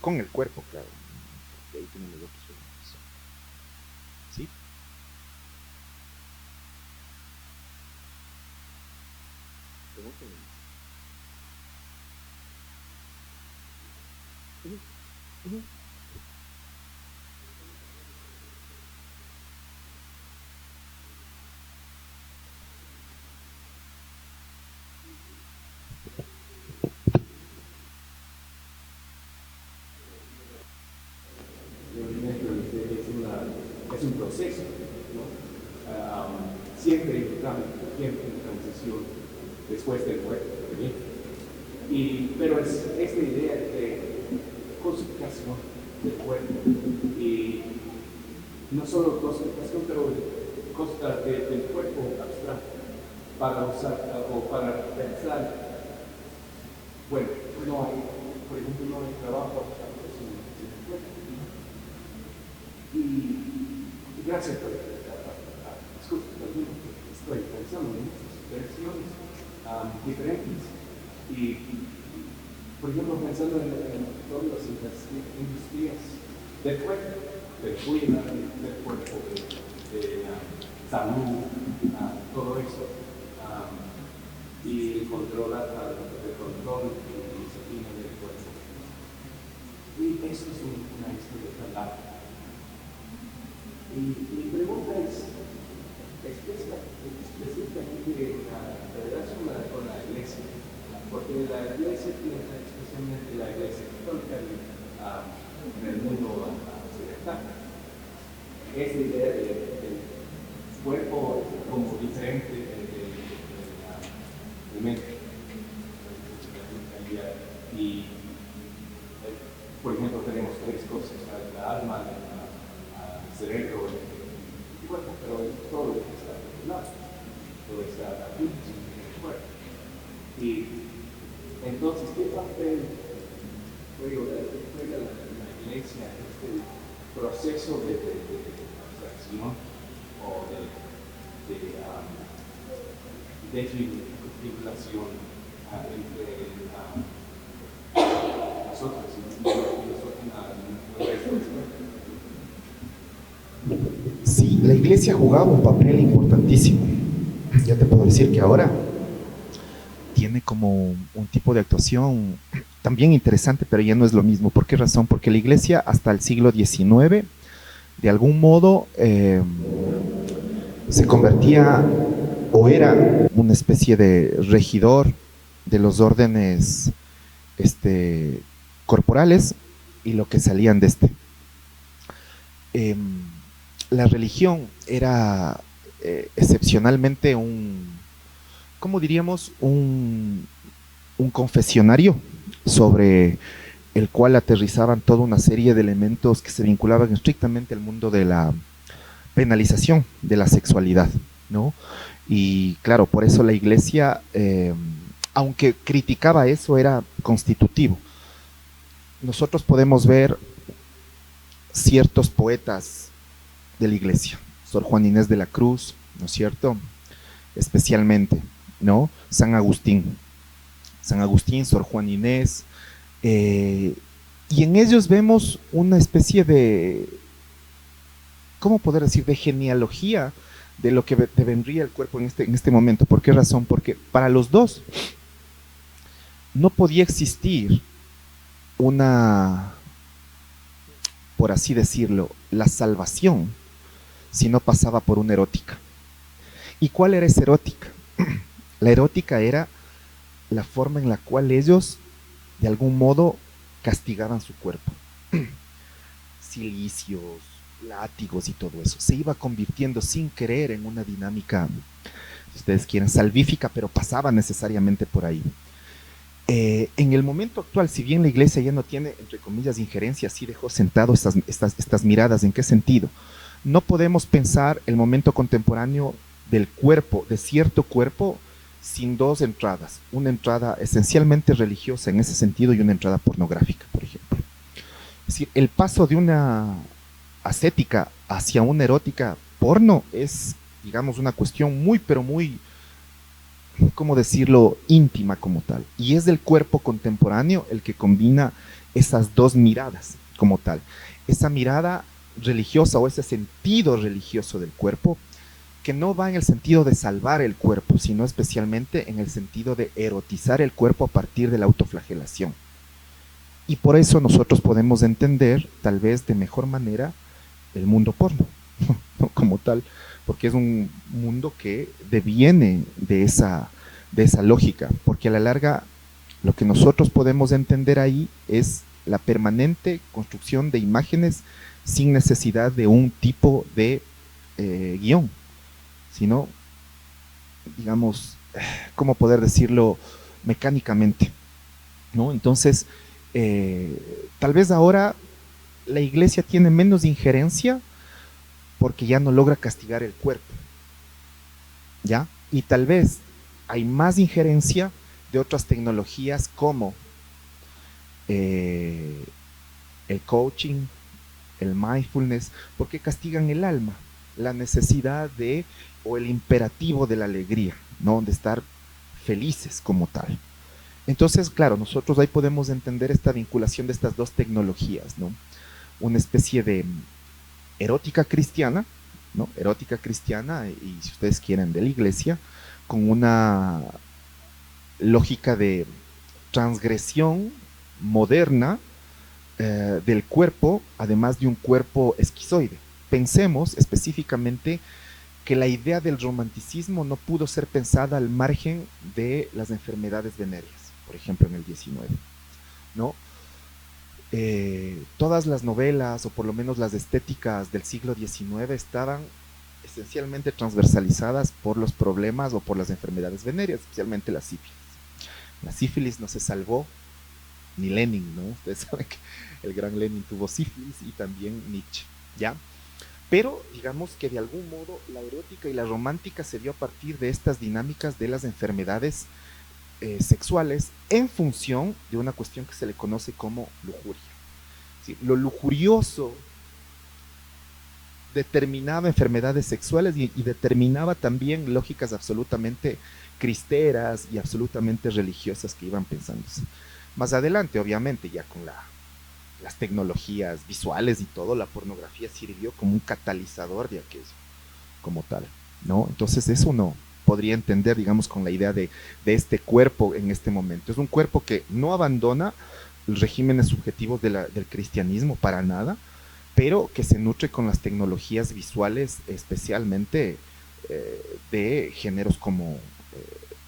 Con el cuerpo, claro. Ahí tenemos otros fenómenos. ¿Sí? Pregúntenme. Es un proceso, ¿no? Siempre implicable, siempre en transición después del muerte. Pero es esta idea de cosificación del cuerpo, y no solo cosificación, pero del cuerpo abstracto, para usar o para pensar, bueno, no hay, por ejemplo, no hay trabajo abstracto sin el cuerpo. Y gracias por estoy pensando en estas versiones diferentes. Y, por ejemplo, pensando en todas las industrias del cuerpo, del cuidado, del cuerpo, de salud, todo eso, y el control y disciplina del cuerpo. Y eso es una historia tan larga. Y mi pregunta es específicamente en relación con la iglesia, porque la iglesia tiene, especialmente la iglesia católica en el mundo occidental, esa idea del cuerpo como diferente del mente. Y, por ejemplo, tenemos tres cosas: la alma, el cerebro y el cuerpo, pero todo está relacionado, todo está junto en el cuerpo. Y entonces, ¿qué juega la iglesia este proceso de abstracción o de desvinculación entre nosotros y Sí, la iglesia jugaba un papel importantísimo. Ya te puedo decir que ahora tiene como un tipo de actuación también interesante, pero ya no es lo mismo. ¿Por qué razón? Porque la iglesia hasta el siglo XIX, de algún modo, se convertía o era una especie de regidor de los órdenes corporales y lo que salían de este. La religión era excepcionalmente ¿cómo diríamos? Un confesionario sobre el cual aterrizaban toda una serie de elementos que se vinculaban estrictamente al mundo de la penalización de la sexualidad, ¿no? Y claro, por eso la iglesia, aunque criticaba eso, era constitutivo. Nosotros podemos ver ciertos poetas de la iglesia, Sor Juan Inés de la Cruz, ¿no es cierto? Especialmente, ¿no? San Agustín, Sor Juan Inés, y en ellos vemos una especie de, ¿cómo poder decir?, de genealogía de lo que devendría el cuerpo en este momento. ¿Por qué razón? Porque para los dos no podía existir una, por así decirlo, la salvación si no pasaba por una erótica. ¿Y cuál era esa erótica? La erótica era la forma en la cual ellos, de algún modo, castigaban su cuerpo. Cilicios, látigos y todo eso. Se iba convirtiendo sin querer en una dinámica, si ustedes quieren, salvífica, pero pasaba necesariamente por ahí. En el momento actual, si bien la iglesia ya no tiene, entre comillas, injerencia, sí dejó sentado estas miradas. ¿En qué sentido? No podemos pensar el momento contemporáneo del cuerpo, de cierto cuerpo, sin dos entradas. Una entrada esencialmente religiosa en ese sentido y una entrada pornográfica, por ejemplo. Es decir, el paso de una ascética hacia una erótica porno es, digamos, una cuestión muy, pero muy, ¿cómo decirlo?, íntima como tal. Y es del cuerpo contemporáneo el que combina esas dos miradas como tal. Esa mirada religiosa o ese sentido religioso del cuerpo que no va en el sentido de salvar el cuerpo, sino especialmente en el sentido de erotizar el cuerpo a partir de la autoflagelación. Y por eso nosotros podemos entender, tal vez de mejor manera, el mundo porno, ¿no? Como tal, porque es un mundo que deviene de esa lógica, porque a la larga lo que nosotros podemos entender ahí es la permanente construcción de imágenes sin necesidad de un tipo de guión, sino, digamos, ¿cómo poder decirlo?, mecánicamente, ¿no? Entonces, tal vez ahora la iglesia tiene menos injerencia porque ya no logra castigar el cuerpo, ¿ya? Y tal vez hay más injerencia de otras tecnologías como el coaching, el mindfulness, porque castigan el alma, la necesidad de, o el imperativo de la alegría, ¿no?, de estar felices como tal. Entonces, claro, nosotros ahí podemos entender esta vinculación de estas dos tecnologías, ¿no? Una especie de erótica cristiana, ¿no? Erótica cristiana, y si ustedes quieren, de la iglesia, con una lógica de transgresión moderna del cuerpo, además de un cuerpo esquizoide. Pensemos específicamente que la idea del romanticismo no pudo ser pensada al margen de las enfermedades venéreas, por ejemplo, en el 19, ¿no? Todas las novelas, o por lo menos las estéticas del siglo XIX, estaban esencialmente transversalizadas por los problemas o por las enfermedades venéreas, especialmente la sífilis. La sífilis no se salvó ni Lenin, ¿no? Ustedes saben que el gran Lenin tuvo sífilis, y también Nietzsche, ¿ya? Pero digamos que de algún modo la erótica y la romántica se dio a partir de estas dinámicas de las enfermedades sexuales en función de una cuestión que se le conoce como lujuria. ¿Sí? Lo lujurioso determinaba enfermedades sexuales y determinaba también lógicas absolutamente cristeras y absolutamente religiosas que iban pensándose. Más adelante, obviamente, ya con las tecnologías visuales y todo, la pornografía sirvió como un catalizador de aquello, como tal, ¿no? Entonces eso uno podría entender, digamos, con la idea de este cuerpo en este momento. Es un cuerpo que no abandona los regímenes subjetivos del cristianismo para nada, pero que se nutre con las tecnologías visuales, especialmente de géneros como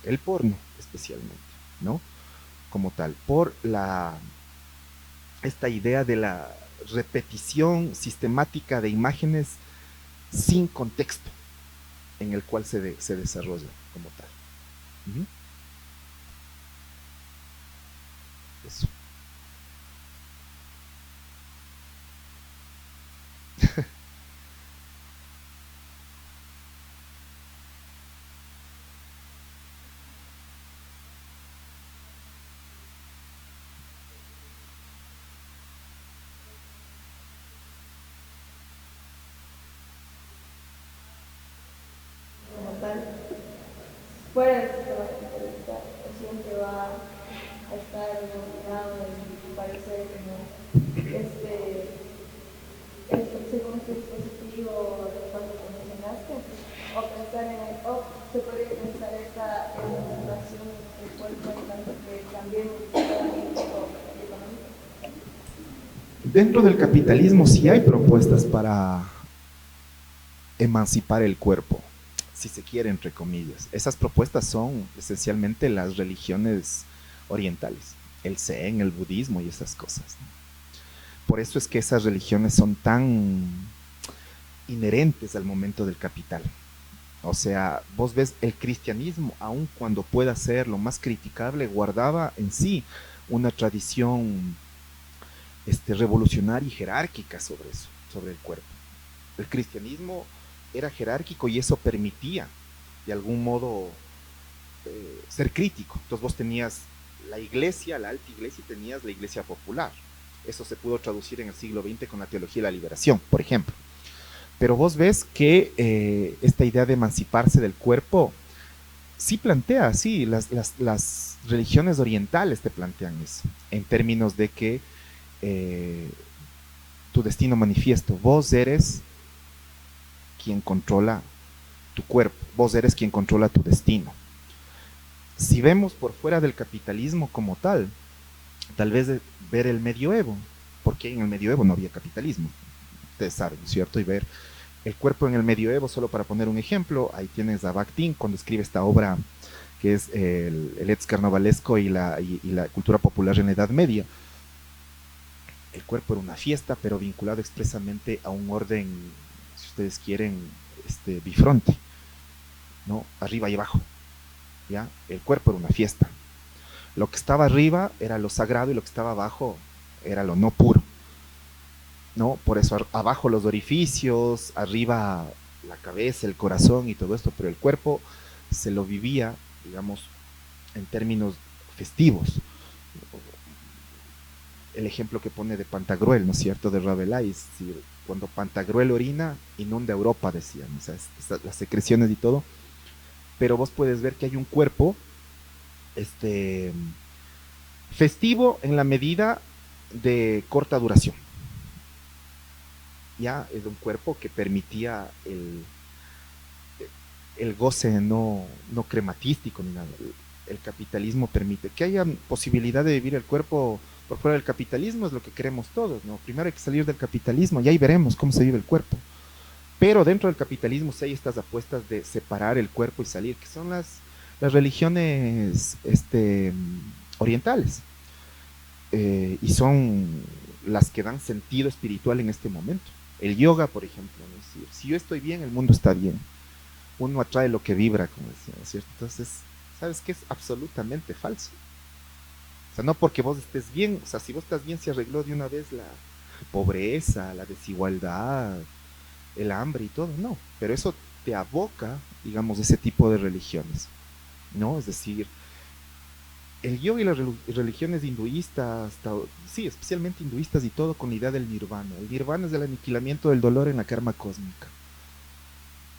el porno, especialmente, ¿no? Como tal, por esta idea de la repetición sistemática de imágenes sin contexto en el cual se desarrolla como tal. Uh -huh. Eso. Fuera del sistema capitalista, siempre va a estar dominado y parecer como según este dispositivo de cuando te mencionaste, o pensar en el, o se podría pensar esta emancipación del cuerpo en tanto que también económico. Dentro del capitalismo sí hay propuestas para emancipar el cuerpo, si se quiere, entre comillas. Esas propuestas son esencialmente las religiones orientales, el Zen, el budismo y esas cosas, ¿no? Por eso es que esas religiones son tan inherentes al momento del capital. O sea, vos ves el cristianismo, aun cuando pueda ser lo más criticable, guardaba en sí una tradición revolucionaria y jerárquica sobre eso, sobre el cuerpo. El cristianismo era jerárquico y eso permitía, de algún modo, ser crítico. Entonces vos tenías la iglesia, la alta iglesia, y tenías la iglesia popular. Eso se pudo traducir en el siglo XX con la teología de la liberación, por ejemplo. Pero vos ves que esta idea de emanciparse del cuerpo sí plantea, sí, las religiones orientales te plantean eso, en términos de que tu destino manifiesto, vos eres quien controla tu cuerpo, vos eres quien controla tu destino. Si vemos por fuera del capitalismo como tal vez ver el medioevo, porque en el medioevo no había capitalismo, ustedes saben, ¿cierto? Y ver el cuerpo en el medioevo, solo para poner un ejemplo, ahí tienes a Bakhtin cuando escribe esta obra que es el ex carnavalesco y la cultura popular en la Edad Media. El cuerpo era una fiesta, pero vinculado expresamente a un orden, si ustedes quieren, bifronte, ¿no? Arriba y abajo, ¿ya? El cuerpo era una fiesta. Lo que estaba arriba era lo sagrado y lo que estaba abajo era lo no puro, ¿no? Por eso abajo los orificios, arriba la cabeza, el corazón y todo esto, pero el cuerpo se lo vivía, digamos, en términos festivos. El ejemplo que pone de Pantagruel, ¿no es cierto?, de Rabelais, cuando Pantagruel orina, inunda Europa, decían, o sea, las secreciones y todo, pero vos puedes ver que hay un cuerpo festivo en la medida de corta duración. Ya es un cuerpo que permitía el goce no crematístico ni nada. El capitalismo permite que haya posibilidad de vivir el cuerpo por fuera del capitalismo, es lo que queremos todos, ¿no? Primero hay que salir del capitalismo y ahí veremos cómo se vive el cuerpo. Pero dentro del capitalismo sí hay estas apuestas de separar el cuerpo y salir, que son las religiones orientales, y son las que dan sentido espiritual en este momento. El yoga, por ejemplo, ¿no? Si yo estoy bien, el mundo está bien. Uno atrae lo que vibra, como decía, ¿no es cierto? Entonces, ¿sabes qué? Es absolutamente falso. O sea, no porque vos estés bien, o sea, si vos estás bien, se arregló de una vez la pobreza, la desigualdad, el hambre y todo, no. Pero eso te aboca, digamos, ese tipo de religiones, ¿no? Es decir, el yoga y las religiones hinduistas, sí, especialmente hinduistas y todo con la idea del nirvana. El nirvana es el aniquilamiento del dolor en la karma cósmica.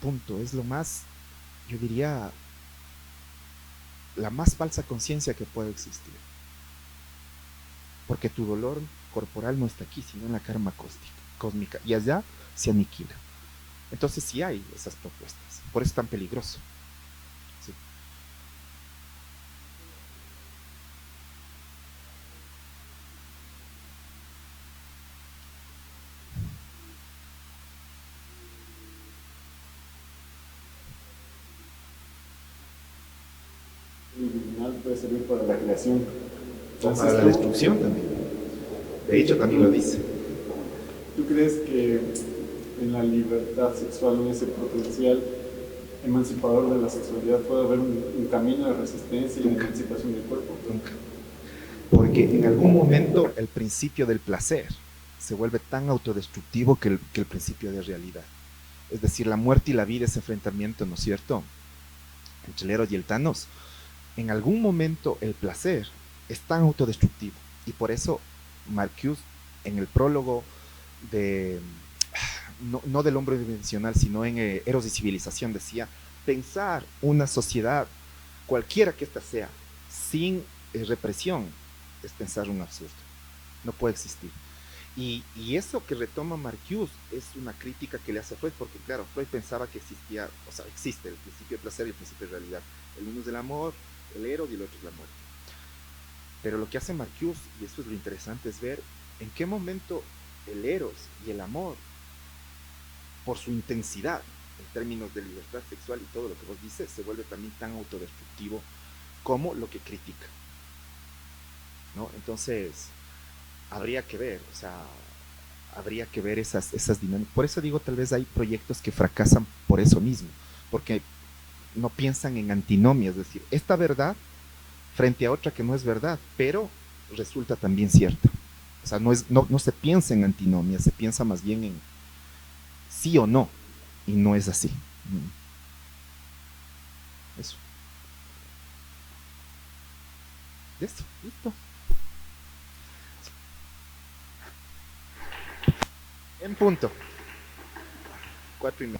Punto. Es lo más, yo diría, la más falsa conciencia que puede existir. Porque tu dolor corporal no está aquí, sino en la karma cósmica. Y allá se aniquila. Entonces sí hay esas propuestas. Por eso es tan peligroso. Sí. El original puede servir para la creación. O Entonces, para la destrucción también. De hecho, también lo dice. ¿tú crees que en la libertad sexual, en ese potencial emancipador de la sexualidad, puede haber un camino de resistencia y de emancipación del cuerpo? Nunca. Porque en algún momento el principio del placer se vuelve tan autodestructivo que el principio de realidad. Es decir, la muerte y la vida, ese enfrentamiento, ¿no es cierto?, entre el Eros y el Thanos. En algún momento el placer es tan autodestructivo. Y por eso Marcuse, en el prólogo de, no del hombre dimensional, sino en Eros y Civilización, decía, pensar una sociedad, cualquiera que ésta sea, sin represión, es pensar un absurdo. No puede existir. Y eso que retoma Marcuse es una crítica que le hace a Freud, porque claro, Freud pensaba que existía, o sea, existe el principio de placer y el principio de realidad. El uno es el amor, el eros, y el otro es la muerte. Pero lo que hace Marcuse, y eso es lo interesante, es ver en qué momento el eros y el amor, por su intensidad, en términos de libertad sexual y todo lo que vos dices, se vuelve también tan autodestructivo como lo que critica, ¿no? Entonces, habría que ver, o sea, habría que ver esas dinámicas. Por eso digo, tal vez hay proyectos que fracasan por eso mismo, porque no piensan en antinomia, es decir, esta verdad frente a otra que no es verdad, pero resulta también cierta. O sea, no se piensa en antinomia, se piensa más bien en sí o no, y no es así. Eso. Listo, listo. En punto. 4:30.